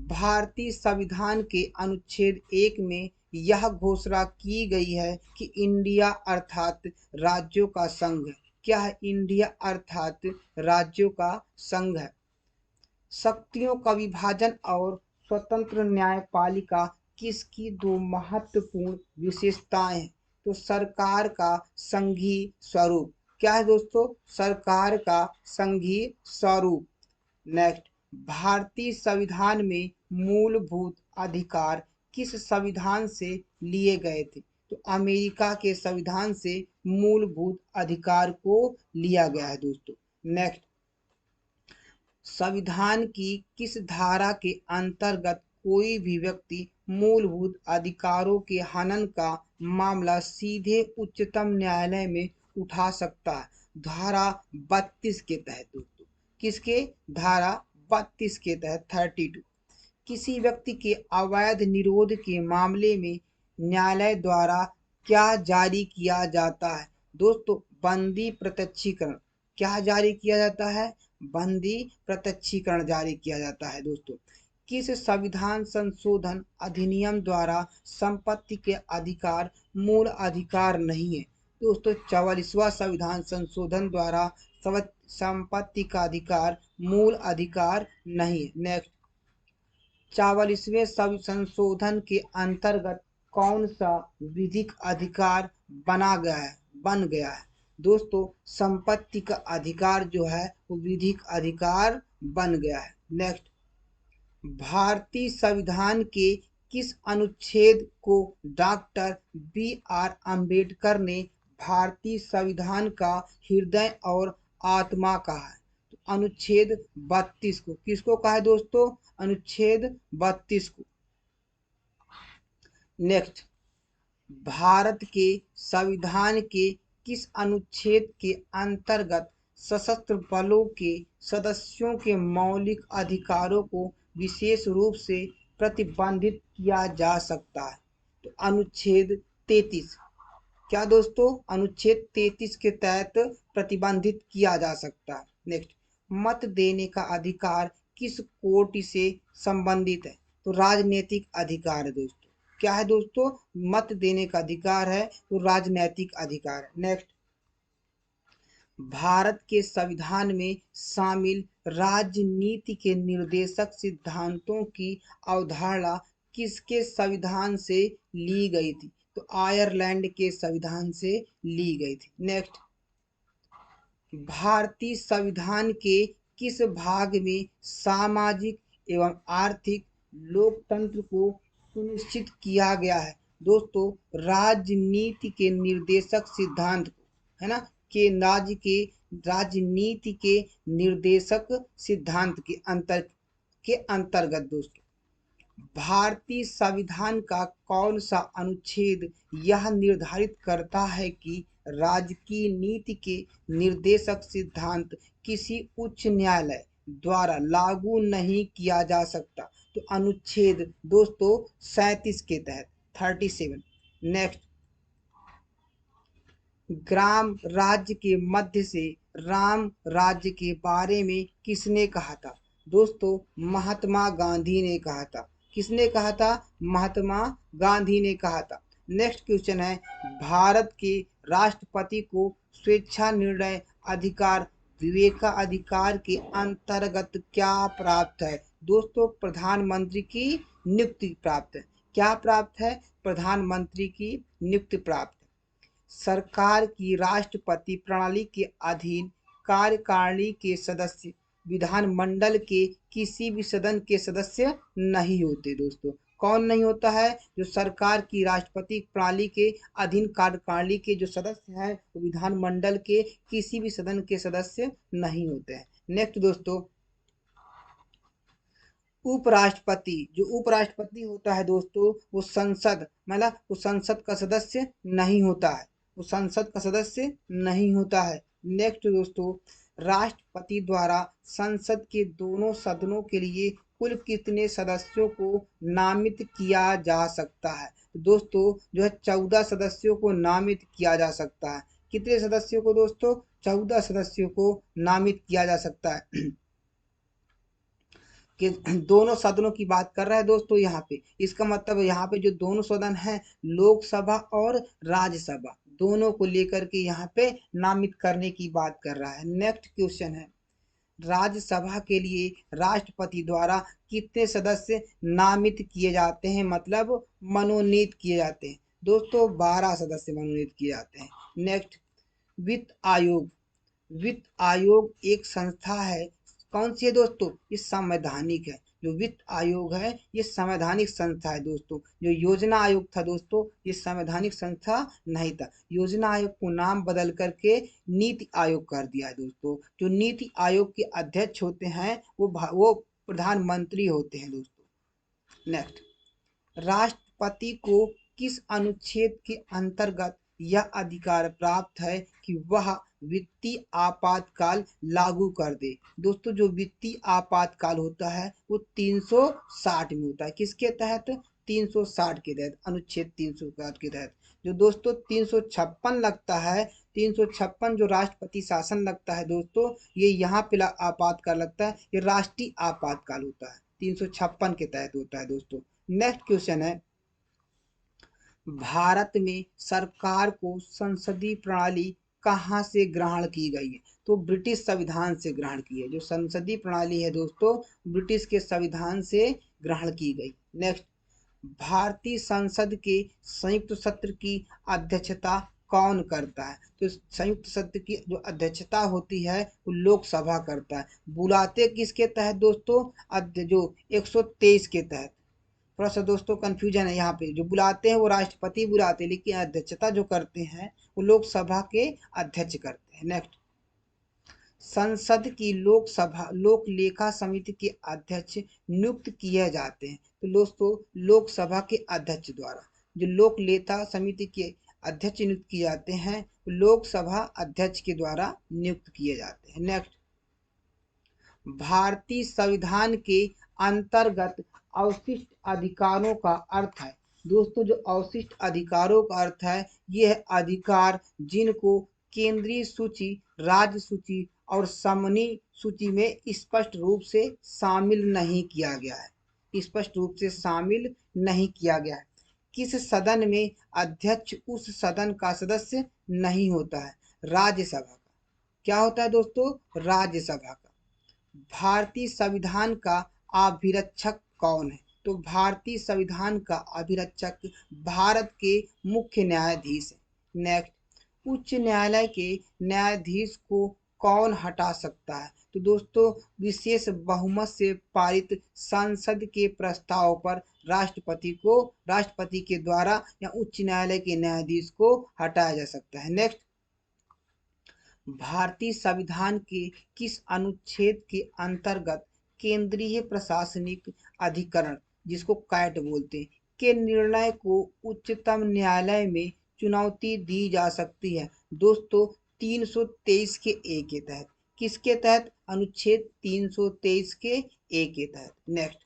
भारतीय संविधान के अनुच्छेद 1 में यह घोषणा की गई है कि इंडिया अर्थात राज्यों का संघ है। क्या है? इंडिया अर्थात राज्यों का संघ है। शक्तियों का विभाजन और स्वतंत्र न्यायपालिका किसकी दो महत्वपूर्ण विशेषताएं हैं? तो सरकार का संघीय स्वरूप। क्या है दोस्तों? सरकार का संघीय स्वरूप। नेक्स्ट, भारतीय संविधान में मूलभूत अधिकार किस संविधान से लिए गए थे? तो अमेरिका के संविधान से मूलभूत अधिकार को लिया गया है दोस्तों। नेक्स्ट, संविधान की किस धारा के अंतर्गत कोई भी व्यक्ति मूलभूत अधिकारों के हनन का मामला सीधे उच्चतम न्यायालय में उठा सकता है? धारा 32 के तहत दोस्तों। किसके? धारा 32 के तहत 32। किसी व्यक्ति के अवैध निरोध के मामले में न्यायालय द्वारा क्या जारी किया जाता है? दोस्तों बंदी प्रत्यक्षीकरण। क्या जारी किया जाता है? बंदी प्रत्यक्षीकरण जारी किया जाता है दोस्तों। किस संविधान संशोधन अधिनियम द्वारा संपत्ति के अधिकार मूल अधिकार नहीं है? दोस्तों 44वां संविधान संशोधन द्वारा संपत्ति का अधिकार मूल अधिकार नहीं है। नेक्स्ट, 44वें संशोधन के अंतर्गत कौन सा विधिक अधिकार बन गया है? दोस्तों संपत्ति का अधिकार जो है वो विधिक अधिकार बन गया है। नेक्स्ट, भारतीय संविधान के किस अनुच्छेद को डॉक्टर B.R. अम्बेडकर ने भारतीय संविधान का हृदय और आत्मा कहा है? तो अनुच्छेद 32 को। किसको कहा है दोस्तों? अनुच्छेद 32 को। नेक्स्ट, भारत के संविधान के किस अनुच्छेद के अंतर्गत सशस्त्र बलों के सदस्यों के मौलिक अधिकारों को विशेष रूप से प्रतिबंधित किया जा सकता है? तो अनुच्छेद 33। क्या दोस्तों? अनुच्छेद 33 के तहत प्रतिबंधित किया जा सकता है। नेक्स्ट, मत देने का अधिकार किस कोटि से संबंधित है? तो राजनीतिक अधिकार है दोस्तों। क्या है दोस्तों? मत देने का अधिकार है तो राजनीतिक अधिकार है। नेक्स्ट, भारत के संविधान में शामिल राजनीति के निर्देशक सिद्धांतों की अवधारणा किसके संविधान से ली गई थी? तो आयरलैंड के संविधान से ली गई थी। नेक्स्ट, भारतीय संविधान के किस भाग में सामाजिक एवं आर्थिक लोकतंत्र को सुनिश्चित किया गया है? दोस्तों राजनीति के निर्देशक सिद्धांत को, है ना, के राजनीति के निर्देशक सिद्धांत के अंतर्गत दोस्तों भारतीय संविधान का कौन सा अनुच्छेद यह निर्धारित करता है कि राजकीय नीति के निर्देशक सिद्धांत किसी उच्च न्यायालय द्वारा लागू नहीं किया जा सकता? तो अनुच्छेद दोस्तों 37 के तहत 37। नेक्स्ट, ग्राम राज्य के मध्य से राम राज्य के बारे में किसने कहा था? दोस्तों महात्मा गांधी ने कहा था। किसने कहा था? महात्मा गांधी ने कहा था। नेक्स्ट क्वेश्चन है, भारत के राष्ट्रपति को स्वेच्छा निर्णय अधिकार विवेकाधिकार के अंतर्गत क्या प्राप्त है? दोस्तों प्रधानमंत्री की नियुक्ति प्राप्त है। क्या प्राप्त है? प्रधानमंत्री की नियुक्ति प्राप्त है। सरकार की राष्ट्रपति प्रणाली के अधीन कार्यकारिणी के सदस्य विधानमंडल के किसी भी सदन के सदस्य नहीं होते दोस्तों। कौन नहीं होता है? जो सरकार की राष्ट्रपति प्रणाली के अधीन कार्यकारिणी के जो सदस्य हैं वो विधानमंडल के किसी भी सदन के सदस्य नहीं होते हैं। नेक्स्ट दोस्तों, उपराष्ट्रपति, जो उपराष्ट्रपति होता है दोस्तों वो संसद मतलब वो संसद का सदस्य नहीं होता है, वो संसद का सदस्य नहीं होता है। नेक्स्ट दोस्तों, राष्ट्रपति द्वारा संसद के दोनों सदनों के लिए कुल कितने सदस्यों को नामित किया जा सकता है? तो दोस्तों जो है 14 सदस्यों को नामित किया जा सकता है। कितने सदस्यों को दोस्तों? 14 सदस्यों को नामित किया जा सकता है। कि दोनों सदनों की बात कर रहा है दोस्तों यहाँ पे। इसका मतलब यहाँ पे जो दोनों सदन हैं लोकसभा और राज्यसभा दोनों को लेकर के यहाँ पे नामित करने की बात कर रहा है। नेक्स्ट क्वेश्चन है, राज्यसभा के लिए राष्ट्रपति द्वारा कितने सदस्य नामित किए जाते हैं मतलब मनोनीत किए जाते हैं? दोस्तों 12 सदस्य मनोनीत किए जाते हैं। नेक्स्ट, वित्त आयोग। वित्त आयोग एक संस्था है, कौन सी है दोस्तों? ये संवैधानिक है। जो वित्त आयोग है ये संवैधानिक संस्था है दोस्तों। जो योजना आयोग था दोस्तों ये संवैधानिक संस्था नहीं था। योजना आयोग को नाम बदल करके नीति आयोग कर दिया है दोस्तों। जो नीति आयोग के अध्यक्ष होते हैं वो प्रधानमंत्री होते हैं दोस्तों। नेक्स्ट, राष्ट्रपति को किस अनुच्छेद के अंतर्गत यह अधिकार प्राप्त है कि वह वित्तीय आपातकाल लागू कर दे? दोस्तों जो वित्तीय आपातकाल होता है वो 360 में होता है। किसके तहत? 360 के तहत, अनुच्छेद 360 के तहत। जो दोस्तों 356 लगता है, 356 जो राष्ट्रपति शासन लगता है दोस्तों ये यहाँ पे आपातकाल लगता है, ये राष्ट्रीय आपातकाल होता है, 356 के तहत होता है दोस्तों। नेक्स्ट क्वेश्चन है, भारत में सरकार को संसदीय प्रणाली कहाँ से ग्रहण की गई है? तो ब्रिटिश संविधान से ग्रहण की है। जो संसदीय प्रणाली है दोस्तों ब्रिटिश के संविधान से ग्रहण की गई। नेक्स्ट, भारतीय संसद के संयुक्त सत्र की अध्यक्षता कौन करता है? तो संयुक्त सत्र की जो अध्यक्षता होती है वो लोकसभा करता है। बुलाते किसके तहत दोस्तों? जो 123 के तहत। थोड़ा सा दोस्तों कंफ्यूजन है यहाँ पे। जो बुलाते हैं वो राष्ट्रपति बुलाते हैं लेकिन अध्यक्षता जो करते हैं वो लोकसभा के अध्यक्ष करते हैं। नेक्स्ट, संसद की लोकसभा लोक लेखा समिति के अध्यक्ष नियुक्त किए जाते हैं। तो दोस्तों लोकसभा के अध्यक्ष द्वारा जो लोक लेखा समिति के अध्यक्ष नियुक्त किए जाते हैं लोकसभा अध्यक्ष के द्वारा नियुक्त किए जाते हैं। नेक्स्ट, भारतीय संविधान के अंतर्गत अवशिष्ट अधिकारों का अर्थ है। दोस्तों जो अवशिष्ट अधिकारों का अर्थ है ये है अधिकार जिनको केंद्रीय सूची, राज्य सूची और समनी सूची में स्पष्ट रूप से शामिल नहीं किया गया है। स्पष्ट रूप से शामिल नहीं किया गया है। किस सदन में अध्यक्ष उस सदन का सदस्य नहीं होता है? राज्यसभा का। क्या होता है दोस्तों? राज्यसभा का। भारतीय संविधान का अभिरक्षक कौन है? तो भारतीय संविधान का अभिरक्षक भारत के मुख्य न्यायाधीश है। नेक्स्ट, उच्च न्यायालय के न्यायाधीश को कौन हटा सकता है? तो दोस्तों विशेष बहुमत से पारित संसद के प्रस्ताव पर राष्ट्रपति के द्वारा या उच्च न्यायालय के न्यायाधीश को हटाया जा सकता है। नेक्स्ट, भारतीय संविधान के किस अनुच्छेद के अंतर्गत केंद्रीय प्रशासनिक अधिकरण जिसको कैट बोलते हैं के निर्णय को उच्चतम न्यायालय में चुनौती दी जा सकती है? दोस्तों 323 के ए के तहत। किसके तहत? अनुच्छेद 323 के ए के तहत। नेक्स्ट,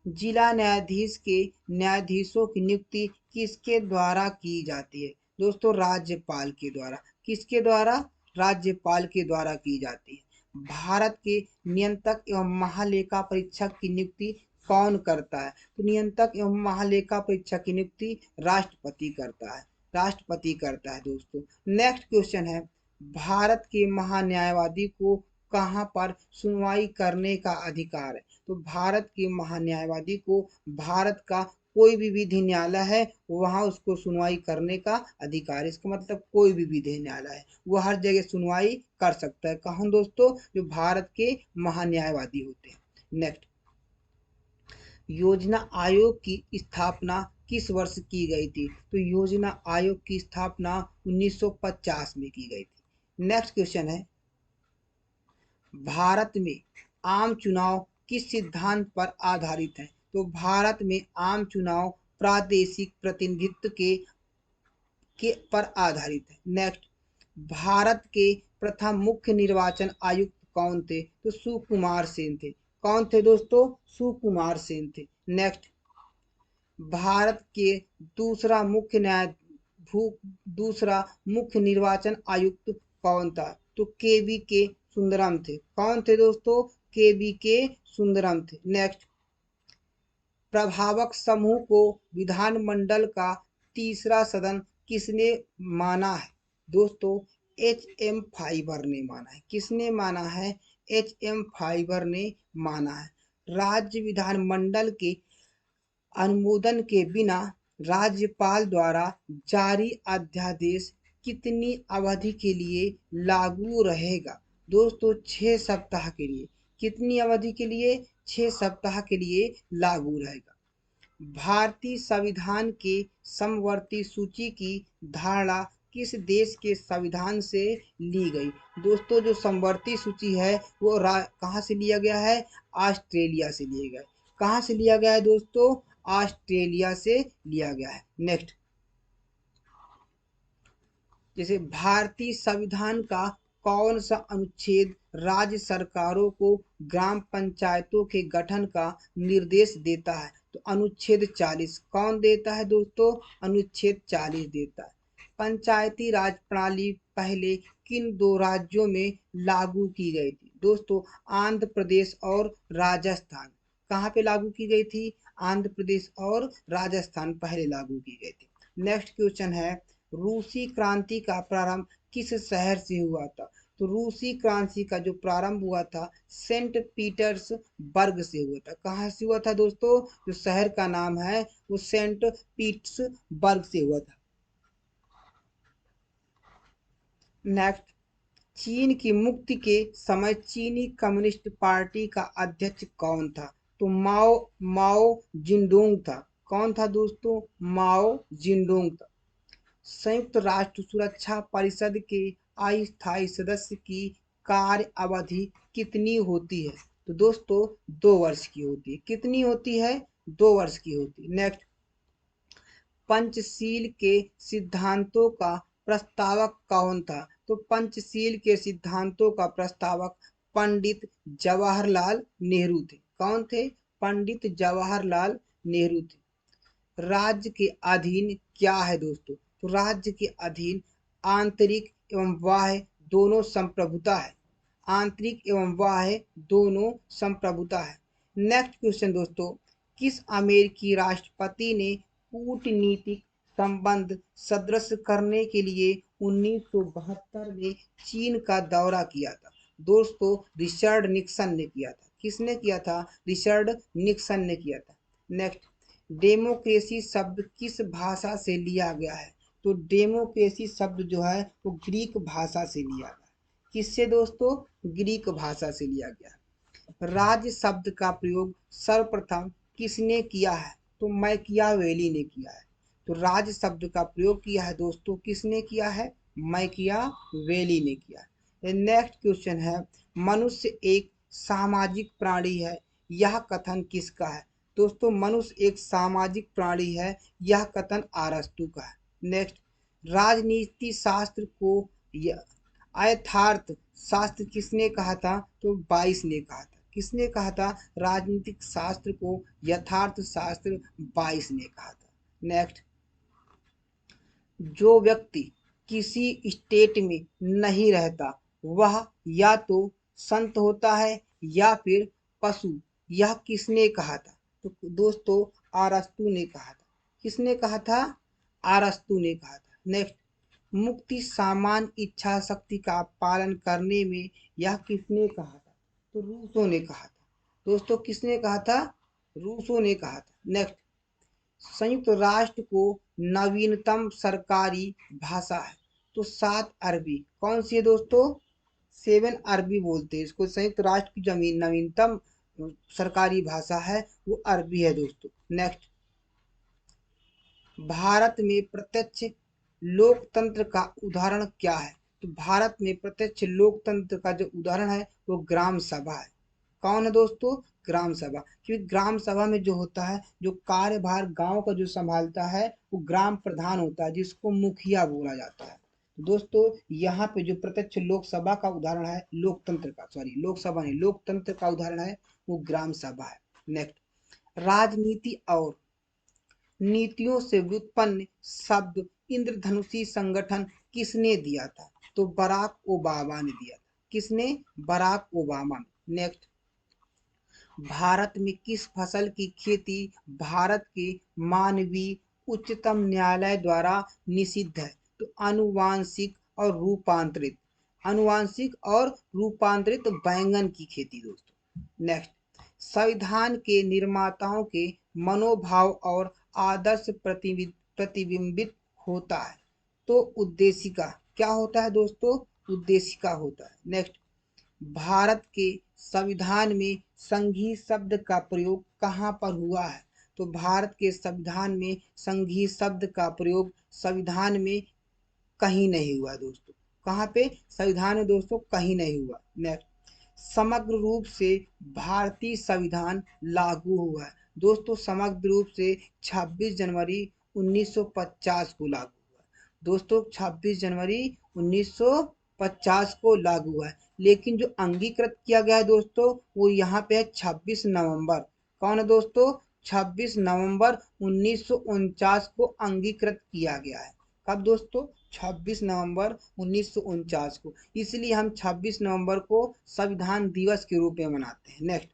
जिला न्यायाधीश के न्यायाधीशों की नियुक्ति किसके द्वारा की जाती है? दोस्तों राज्यपाल के द्वारा। किसके द्वारा? राज्यपाल के द्वारा की जाती है। भारत के नियंत्रक एवं महालेखा परीक्षक की नियुक्ति कौन करता है? तो नियंत्रक एवं महालेखा परीक्षक की नियुक्ति राष्ट्रपति करता है। राष्ट्रपति करता है दोस्तों। नेक्स्ट क्वेश्चन है, भारत के महान्यायवादी को कहाँ पर सुनवाई करने का अधिकार है? तो भारत के महान्यायवादी को भारत का कोई भी विधि न्यायालय है वहां उसको सुनवाई करने का अधिकार। इसका मतलब कोई भी विधि न्यायालय है वो हर जगह सुनवाई कर सकता है। कौन दोस्तों? जो भारत के महान्यायवादी होते हैं। नेक्स्ट, योजना आयोग की स्थापना किस वर्ष की गई थी? तो योजना आयोग की स्थापना 1950 में की गई थी। नेक्स्ट क्वेश्चन है, भारत में आम चुनाव किस सिद्धांत पर आधारित है? तो भारत में आम चुनाव प्रादेशिक प्रतिनिधित्व के पर आधारित है। नेक्स्ट, भारत के प्रथम मुख्य निर्वाचन आयुक्त कौन थे? तो सुकुमार सेन थे। कौन थे दोस्तों? सुकुमार सेन थे। नेक्स्ट, भारत के दूसरा मुख्य न्याय भू दूसरा मुख्य निर्वाचन आयुक्त कौन था? तो के सुंदरम थे। कौन थे दोस्तों? के सुंदरम थे। नेक्स्ट, प्रभावक समूह को विधानमंडल का तीसरा सदन किसने माना है? दोस्तों, एच एम फाइबर ने माना है। किसने माना है? एच एम फाइबर ने माना है। राज्य विधानमंडल के अनुमोदन के बिना राज्यपाल द्वारा जारी अध्यादेश कितनी अवधि के लिए लागू रहेगा? दोस्तों, 6 सप्ताह के लिए। कितनी अवधि के लिए? 6 सप्ताह के लिए लागू रहेगा। भारतीय संविधान के समवर्ती सूची की धारणा किस देश के संविधान से ली गई? दोस्तों, जो समवर्ती सूची है वो कहाँ से लिया गया है? ऑस्ट्रेलिया से लिया गया है। कहाँ से लिया गया है दोस्तों? ऑस्ट्रेलिया से लिया गया है। नेक्स्ट, जैसे भारतीय संविधान का कौन सा अनुच्छेद राज्य सरकारों को ग्राम पंचायतों के गठन का निर्देश देता है? तो अनुच्छेद 40। कौन देता है दोस्तों? अनुच्छेद 40 देता है। पंचायती राज प्रणाली पहले किन दो राज्यों में लागू की गई थी? दोस्तों, आंध्र प्रदेश और राजस्थान। कहाँ पे लागू की गई थी? आंध्र प्रदेश और राजस्थान पहले लागू की गई थी। नेक्स्ट क्वेश्चन है, रूसी क्रांति का प्रारंभ किस शहर से हुआ था? तो रूसी क्रांति का जो प्रारंभ हुआ था सेंट पीटर्सबर्ग से हुआ था। कहाँ से हुआ था दोस्तों? जो शहर का नाम है वो सेंट पीटर्सबर्ग से हुआ था। नेक्स्ट, चीन की मुक्ति के समय चीनी कम्युनिस्ट पार्टी का अध्यक्ष कौन था? तो माओ माओ जिंडोंग था। कौन था दोस्तों? माओ जिंडोंग था। संयुक्त राष्ट्र सुरक्षा परिषद के अस्थायी सदस्य की कार्य अवधि कितनी होती है? तो दोस्तों, 2 वर्ष की होती है। कितनी होती है? 2 वर्ष की होती है। नेक्स्ट, पंचशील के सिद्धांतों का प्रस्तावक कौन था? तो पंचशील के सिद्धांतों का प्रस्तावक पंडित जवाहरलाल नेहरू थे। कौन थे? पंडित जवाहरलाल नेहरू थे। राज्य के अधीन क्या है दोस्तों? तो राज्य के अधीन आंतरिक एवं बाह्य दोनों संप्रभुता है। आंतरिक एवं बाह्य दोनों संप्रभुता है। नेक्स्ट क्वेश्चन दोस्तों, किस अमेरिकी राष्ट्रपति ने कूटनीतिक संबंध सदृश करने के लिए 1972 में चीन का दौरा किया था? दोस्तों, रिचर्ड निक्सन ने किया था। किसने किया था? रिचर्ड निक्सन ने किया था। नेक्स्ट, डेमोक्रेसी शब्द किस भाषा से लिया गया है? तो डेमोक्रेसी शब्द जो है वो ग्रीक भाषा से लिया गया। किससे दोस्तों? ग्रीक भाषा से लिया गया। राज्य शब्द का प्रयोग सर्वप्रथम किसने किया है? तो मैकियावेली ने किया है। तो राज्य शब्द का प्रयोग किया है दोस्तों, किसने किया है? मैकियावेली ने किया है। नेक्स्ट क्वेश्चन है, मनुष्य एक सामाजिक प्राणी है, यह कथन किसका है? दोस्तों, मनुष्य एक सामाजिक प्राणी है, यह कथन अरस्तु का है। नेक्स्ट, राजनीति शास्त्र को यथार्थ शास्त्र किसने कहा था? तो बाइस ने कहा था। किसने कहा था? राजनीतिक शास्त्र को यथार्थ शास्त्र बाइस ने कहा था। नेक्स्ट, जो व्यक्ति किसी स्टेट में नहीं रहता वह या तो संत होता है या फिर पशु, यह किसने कहा था? तो दोस्तों, अरस्तु ने कहा था। किसने कहा था? अरस्तु ने कहा था। नेक्स्ट, मुक्ति सामान्य इच्छा शक्ति का पालन करने में यह किसने कहा था? तो रूसो ने कहा था। दोस्तों, किसने कहा था? रूसो ने कहा था। नेक्स्ट, संयुक्त राष्ट्र को नवीनतम सरकारी भाषा है तो 7 अरबी कौन सी है दोस्तों? 7 अरबी बोलते हैं इसको। संयुक्त राष्ट्र की जमीन नवीनतम सरकारी भाषा है वो अरबी है दोस्तों। नेक्स्ट, भारत में प्रत्यक्ष लोकतंत्र का उदाहरण क्या है? तो भारत में प्रत्यक्ष लोकतंत्र का जो उदाहरण है वो ग्राम सभा है। कौन है दोस्तों? ग्राम सभा। क्योंकि ग्राम सभा में जो होता है, जो कार्यभार गांव का जो संभालता है वो ग्राम प्रधान होता है, जिसको मुखिया बोला जाता है। दोस्तों यहाँ पे जो प्रत्यक्ष लोकसभा का उदाहरण है, लोकतंत्र का, सॉरी लोकसभा नहीं, लोकतंत्र का उदाहरण है वो ग्राम सभा है। नेक्स्ट, राजनीति और नीतियों से व्युत्पन्न शब्द इंद्रधनुषी संगठन किसने दिया था? तो बराक ओबामा ने दिया था। किसने? बराक ओबामा ने। नेक्स्ट, भारत में किस फसल की खेती भारत के मानवीय उच्चतम न्यायालय द्वारा निषिद्ध है? तो आनुवांशिक और रूपांतरित बैंगन की खेती दोस्तों। नेक्स्ट, संविधान के निर्माताओं के मनोभाव और आदर्श प्रतिबिंबित होता है। तो उद्देशिका क्या होता है दोस्तों? उद्देशिका होता है। नेक्स्ट, भारत के संविधान में संघीय शब्द का प्रयोग कहाँ पर हुआ है? तो भारत के संविधान में संघीय शब्द का प्रयोग संविधान में कहीं नहीं हुआ दोस्तों। कहाँ पे? संविधान में दोस्तों कहीं नहीं हुआ। नेक्स्ट, समग्र रूप से भारतीय संविधान लागू हुआ है। दोस्तों समग्र रूप से 26 जनवरी 1950 को लागू हुआ। दोस्तों 26 जनवरी 1950 को लागू हुआ है, लेकिन जो अंगीकृत किया गया है दोस्तों वो यहाँ पे है 26 नवंबर। कौन है दोस्तों? 26 नवंबर 1949 को अंगीकृत किया गया है। कब दोस्तों? 26 नवंबर 1949 को। इसलिए हम 26 नवंबर को संविधान दिवस के रूप में मनाते हैं। नेक्स्ट,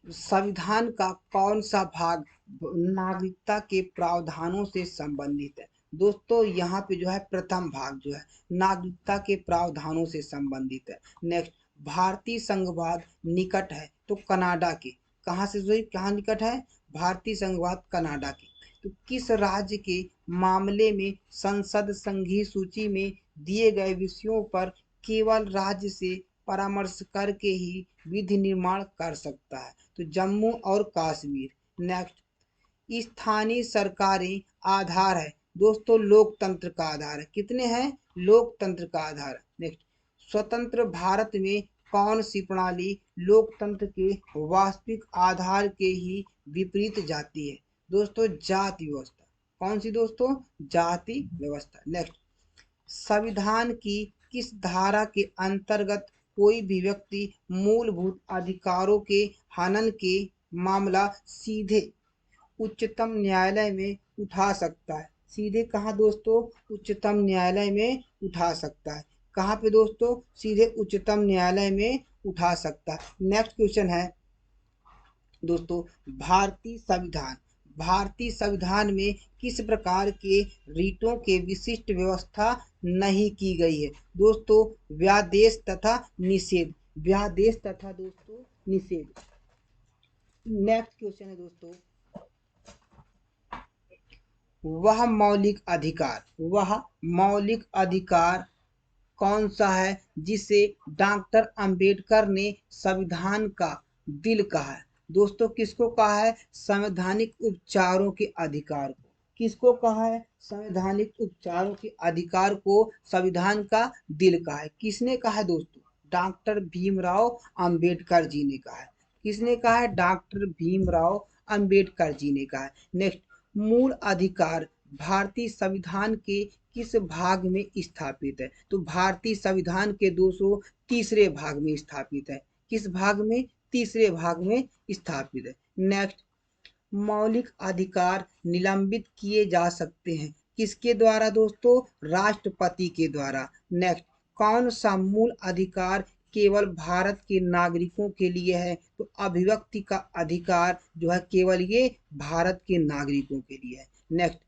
संविधान का कौन सा भाग नागरिकता के प्रावधानों से संबंधित है? दोस्तों यहाँ पे जो है प्रथम भाग जो है नागरिकता के प्रावधानों से संबंधित है। नेक्स्ट, भारतीय संघवाद निकट है तो कनाडा के, कहाँ से जो कहाँ निकट है? भारतीय संघवाद कनाडा के। तो किस राज्य के मामले में संसद संघीय सूची में दिए गए विषयों पर केवल राज्य से परामर्श करके ही विधि निर्माण कर सकता है? तो जम्मू और कश्मीर। नेक्स्ट, स्थानीय सरकारें आधार है दोस्तों लोकतंत्र का आधार है। कितने हैं? लोकतंत्र का आधार है। नेक्स्ट, स्वतंत्र भारत में कौन सी प्रणाली लोकतंत्र के वास्तविक आधार के ही विपरीत जाती है? दोस्तों जाति व्यवस्था। कौन सी दोस्तों? जाति व्यवस्था। नेक्स्ट, संविधान की किस धारा के अंतर्गत कोई भी व्यक्ति मूलभूत अधिकारों के हनन के मामला सीधे उच्चतम न्यायालय में उठा सकता है? सीधे कहाँ दोस्तों? उच्चतम न्यायालय में उठा सकता है। कहाँ पे दोस्तों? सीधे उच्चतम न्यायालय में उठा सकता है। नेक्स्ट क्वेश्चन है दोस्तों, भारतीय संविधान में किस प्रकार के रीटों के विशिष्ट व्यवस्था नहीं की गई है? दोस्तों व्यादेश तथा निषेध। व्यादेश तथा दोस्तों निषेध। नेक्स्ट क्वेश्चन है दोस्तों, वह मौलिक अधिकार कौन सा है जिसे डॉक्टर अंबेडकर ने संविधान का दिल कहा है? दोस्तों किसको कहा है? संवैधानिक उपचारों के अधिकार को। किसको कहा है? संवैधानिक उपचारों के अधिकार को संविधान का दिल कहा है। किसने कहा है दोस्तों? डॉक्टर भीमराव अंबेडकर जी ने कहा है। किसने कहा है? डॉक्टर भीमराव अंबेडकर जी ने कहा है। नेक्स्ट, मूल अधिकार भारतीय संविधान के किस भाग में स्थापित है? तो भारतीय संविधान के 203 भाग में स्थापित है। किस भाग में? तीसरे भाग में स्थापित है। नेक्स्ट, मौलिक अधिकार निलंबित किए जा सकते हैं किसके द्वारा दोस्तों? राष्ट्रपति के द्वारा। नेक्स्ट, कौन सा मूल अधिकार केवल भारत के नागरिकों के लिए है? तो अभिव्यक्ति का अधिकार जो है केवल ये भारत के नागरिकों के लिए है। नेक्स्ट,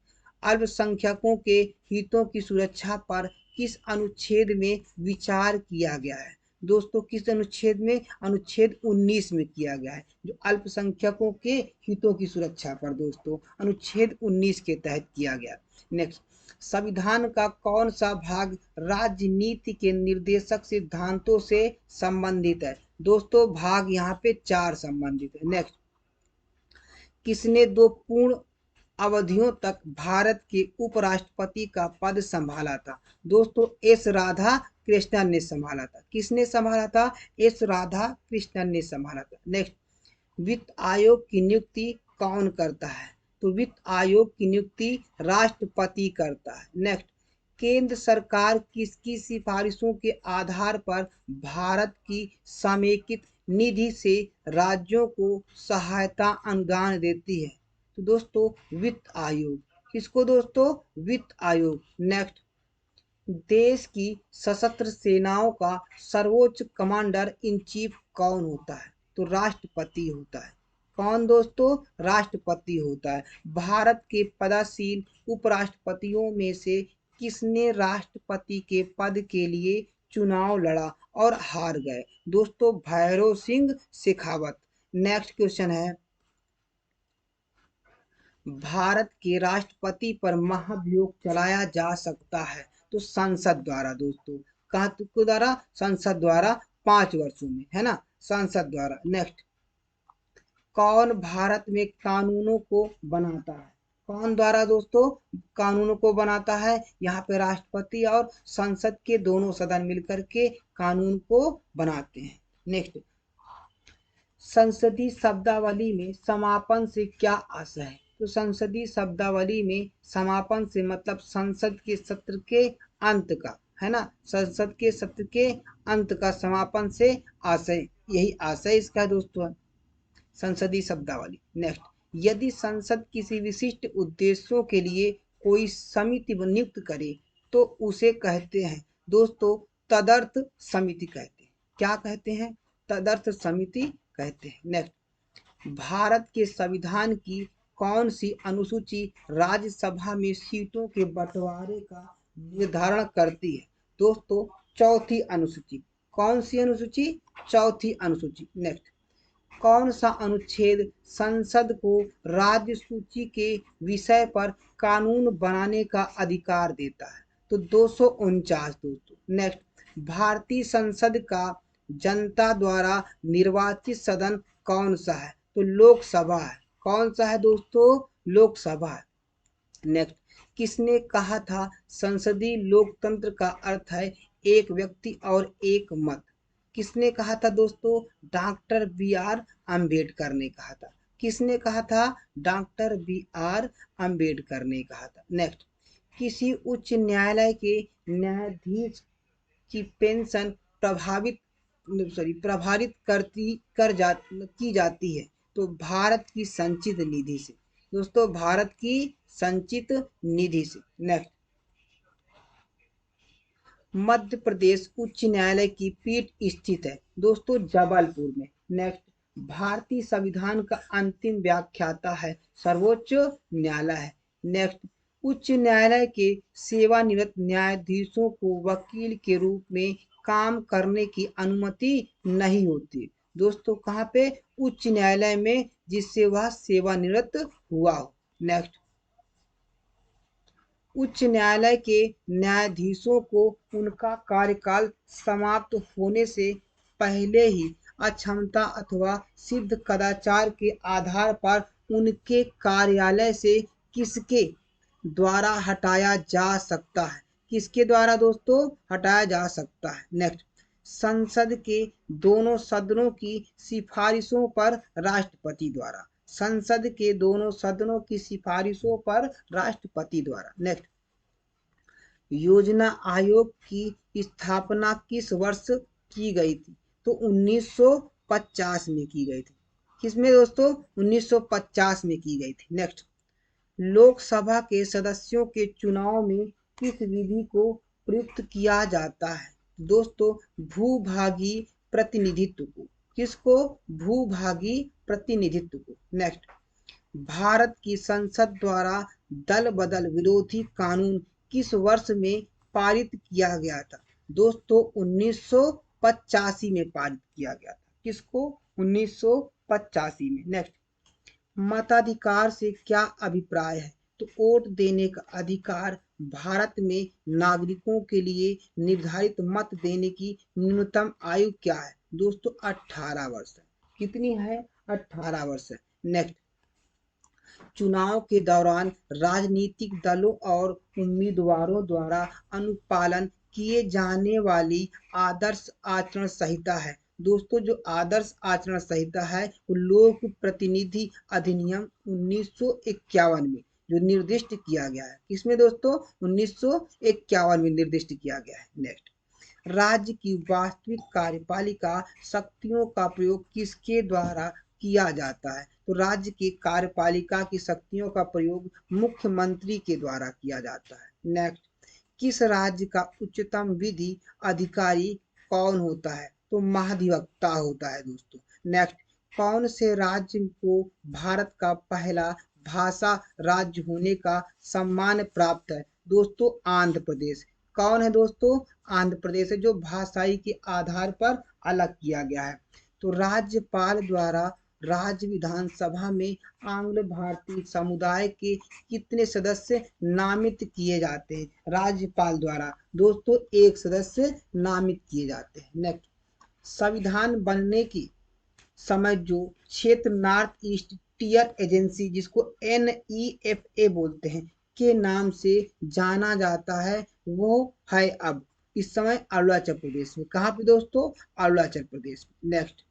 अल्पसंख्यकों के हितों की सुरक्षा पर किस अनुच्छेद में विचार किया गया है? दोस्तों किस अनुच्छेद में? अनुच्छेद 19 में किया गया है, जो अल्पसंख्यकों के हितों की सुरक्षा पर दोस्तों अनुच्छेद 19 के तहत किया गया। नेक्स्ट, संविधान का कौन सा भाग राजनीति के निर्देशक सिद्धांतों से संबंधित है? दोस्तों भाग यहाँ पे 4 संबंधित है। नेक्स्ट, किसने 2 पूर्ण अवधियों तक भारत के उपराष्ट्रपति का पद संभाला था? दोस्तों एस राधा कृष्णन ने संभाला था। किसने संभाला था? एस राधा कृष्णन ने संभाला था। नेक्स्ट, वित्त आयोग की नियुक्ति कौन करता है? तो वित्त आयोग की नियुक्ति राष्ट्रपति करता है। नेक्स्ट, केंद्र सरकार किसकी सिफारिशों के आधार पर भारत की समेकित निधि से राज्यों को सहायता अनुदान देती है? तो दोस्तों वित्त आयोग। किसको दोस्तों? वित्त आयोग। नेक्स्ट, देश की सशस्त्र सेनाओं का सर्वोच्च कमांडर इन चीफ कौन होता है? तो राष्ट्रपति होता है। कौन दोस्तों? राष्ट्रपति होता है। भारत के पदासीन उपराष्ट्रपतियों में से किसने राष्ट्रपति के पद के लिए चुनाव लड़ा और हार गए? दोस्तों भैरव सिंह शेखावत। नेक्स्ट क्वेश्चन है, भारत के राष्ट्रपति पर महाभियोग चलाया जा सकता है तो संसद द्वारा। दोस्तों कहाँ के द्वारा? संसद द्वारा 5 वर्षों में, है ना, संसद द्वारा। नेक्स्ट, कौन भारत में कानूनों को बनाता है? कौन द्वारा दोस्तों कानूनों को बनाता है? यहाँ पे राष्ट्रपति और संसद के दोनों सदन मिलकर के कानून को बनाते हैं। नेक्स्ट, संसदीय शब्दावली में समापन से क्या आशय है? तो संसदीय शब्दावली में समापन से मतलब संसद के सत्र के अंत का, है ना, संसद के सत्र के अंत का समापन से आशय, यही आशय इसका दोस्तों संसदीय शब्दावली। नेक्स्ट, यदि संसद किसी विशिष्ट उद्देश्यों के लिए कोई समिति नियुक्त करे तो उसे कहते हैं दोस्तों तदर्थ समिति कहते हैं। क्या कहते हैं? तदर्थ समिति कहते हैं। नेक्स्ट, भारत के संविधान की कौन सी अनुसूची राज्यसभा में सीटों के बंटवारे का निर्धारण करती है? दोस्तों चौथी अनुसूची। कौन सी अनुसूची? चौथी अनुसूची। नेक्स्ट, कौन सा अनुच्छेद संसद को राज्य सूची के विषय पर कानून बनाने का अधिकार देता है? तो 249 दोस्तों। नेक्स्ट, भारतीय संसद का जनता द्वारा निर्वाचित सदन कौन सा है? तो लोकसभा है। कौन सा है दोस्तों? लोकसभा है। नेक्स्ट, किसने कहा था संसदीय लोकतंत्र का अर्थ है एक व्यक्ति और एक मत? किसने कहा था दोस्तों? डॉक्टर बी आर अम्बेडकर ने कहा था। किसने कहा था? डॉक्टर बी आर अम्बेडकर ने कहा था। नेक्स्ट, किसी उच्च न्यायालय के न्यायाधीश की पेंशन प्रभावित की जाती है तो भारत की संचित निधि से। दोस्तों भारत की संचित निधि से। नेक्स्ट, मध्य प्रदेश उच्च न्यायालय की पीठ स्थित है दोस्तों जबलपुर में। नेक्स्ट, भारतीय संविधान का अंतिम व्याख्याता है सर्वोच्च न्यायालय है। नेक्स्ट, उच्च न्यायालय के सेवानिवृत्त न्यायाधीशों को वकील के रूप में काम करने की अनुमति नहीं होती। दोस्तों कहाँ पे? उच्च न्यायालय में जिससे वह सेवानिवृत्त हुआ हो। नेक्स्ट, उच्च न्यायालय के न्यायाधीशों को उनका कार्यकाल समाप्त होने से पहले ही अक्षमता अथवा सिद्ध कदाचार के आधार पर उनके कार्यालय से किसके द्वारा हटाया जा सकता है? किसके द्वारा दोस्तों हटाया जा सकता है? नेक्स्ट, संसद के दोनों सदनों की सिफारिशों पर राष्ट्रपति द्वारा। संसद के दोनों सदनों की सिफारिशों पर राष्ट्रपति द्वारा। नेक्स्ट, योजना आयोग की स्थापना किस वर्ष की गई थी? तो 1950 में की गई थी। किसमें दोस्तों? 1950 में की गई थी। नेक्स्ट, लोकसभा के सदस्यों के चुनाव में किस विधि को प्रयुक्त किया जाता है? दोस्तों भूभागी प्रतिनिधित्व को। किसको? भूभागी प्रतिनिधित्व को। नेक्स्ट, भारत की संसद द्वारा दल बदल विरोधी कानून किस वर्ष में पारित किया गया था? दोस्तों 1985 में पारित किया गया था। किसको? 1985 में। नेक्स्ट, मताधिकार से क्या अभिप्राय है? तो वोट देने का अधिकार भारत में नागरिकों के लिए निर्धारित मत देने की न्यूनतम आयु क्या है? दोस्तों 18 वर्ष है। कितनी है? 18 वर्ष है। नेक्स्ट, चुनाव के दौरान राजनीतिक दलों और उम्मीदवारों द्वारा अनुपालन किए जाने वाली आदर्श आचरण संहिता है। दोस्तों जो आदर्श आचरण संहिता है वो लोक प्रतिनिधि अधिनियम 1951 में जो निर्दिष्ट किया गया है। किसमें दोस्तों? 1951 में निर्दिष्ट किया गया है। नेक्स्ट, राज्य की वास्तविक कार्यपालिका शक्तियों का प्रयोग किसके द्वारा किया जाता है? तो राज्य की कार्यपालिका की शक्तियों का प्रयोग मुख्यमंत्री के द्वारा किया जाता है। नेक्स्ट, किस राज्य का उच्चतम विधि अधिकारी कौन होता है? तो महाधिवक्ता होता है दोस्तों। नेक्स्ट, कौन से राज्य को भारत का पहला भाषा राज्य होने का सम्मान प्राप्त है? दोस्तों आंध्र प्रदेश। कौन है दोस्तों? आंध्र प्रदेश है, जो भाषाई के आधार पर अलग किया गया है। तो राज्यपाल द्वारा राज्य विधानसभा में आंग्ल भारतीय समुदाय के कितने सदस्य नामित किए जाते हैं? राज्यपाल द्वारा दोस्तों 1 सदस्य नामित किए जाते हैं। नेक्स्ट, संविधान बनने की समय जो क्षेत्र नॉर्थ ईस्ट टियर एजेंसी, जिसको NEFA बोलते हैं, के नाम से जाना जाता है, वो है अब इस समय अरुणाचल प्रदेश में। कहाँ पे दोस्तों? अरुणाचल प्रदेश में। नेक्स्ट,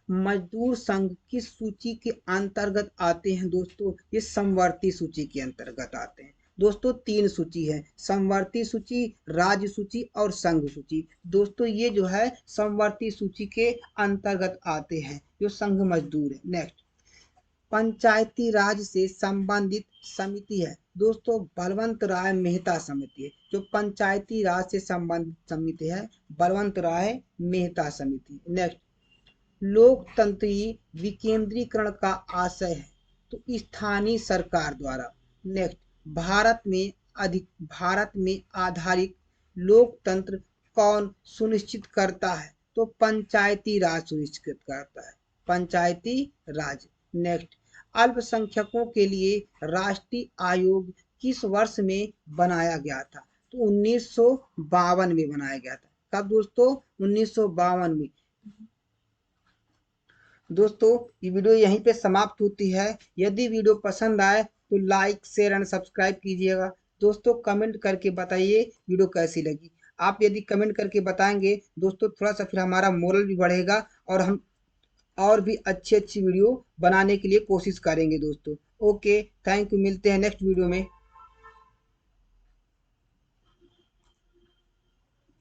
मजदूर संघ किस सूची के अंतर्गत आते हैं? दोस्तों ये समवर्ती सूची के अंतर्गत आते हैं। दोस्तों 3 सूची है, समवर्ती सूची, राज्य सूची और संघ सूची। दोस्तों ये जो है समवर्ती सूची के अंतर्गत आते हैं, जो संघ मजदूर है। नेक्स्ट, पंचायती राज से संबंधित समिति है। दोस्तों बलवंत राय मेहता समिति है, जो पंचायती राज से संबंधित समिति है, बलवंत राय मेहता समिति। नेक्स्ट, लोकतंत्रीय विकेंद्रीकरण का आशय है, तो स्थानीय सरकार द्वारा। नेक्स्ट, भारत में आधारित लोकतंत्र कौन सुनिश्चित करता है? तो पंचायती राज सुनिश्चित करता है, पंचायती राज। नेक्स्ट, अल्पसंख्यकों के लिए राष्ट्रीय आयोग किस वर्ष में बनाया गया था? तो 1952 में बनाया गया था। कब दोस्तों? 1952 में। दोस्तों ये वीडियो यहीं पे समाप्त होती है। यदि वीडियो पसंद आए तो लाइक शेयर एंड सब्सक्राइब कीजिएगा। दोस्तों कमेंट करके बताइए वीडियो कैसी लगी। आप यदि कमेंट करके बताएंगे दोस्तों, थोड़ा सा फिर हमारा मोरल भी बढ़ेगा और हम और भी अच्छी वीडियो बनाने के लिए कोशिश करेंगे दोस्तों। ओके, थैंक यू, मिलते हैं नेक्स्ट वीडियो में।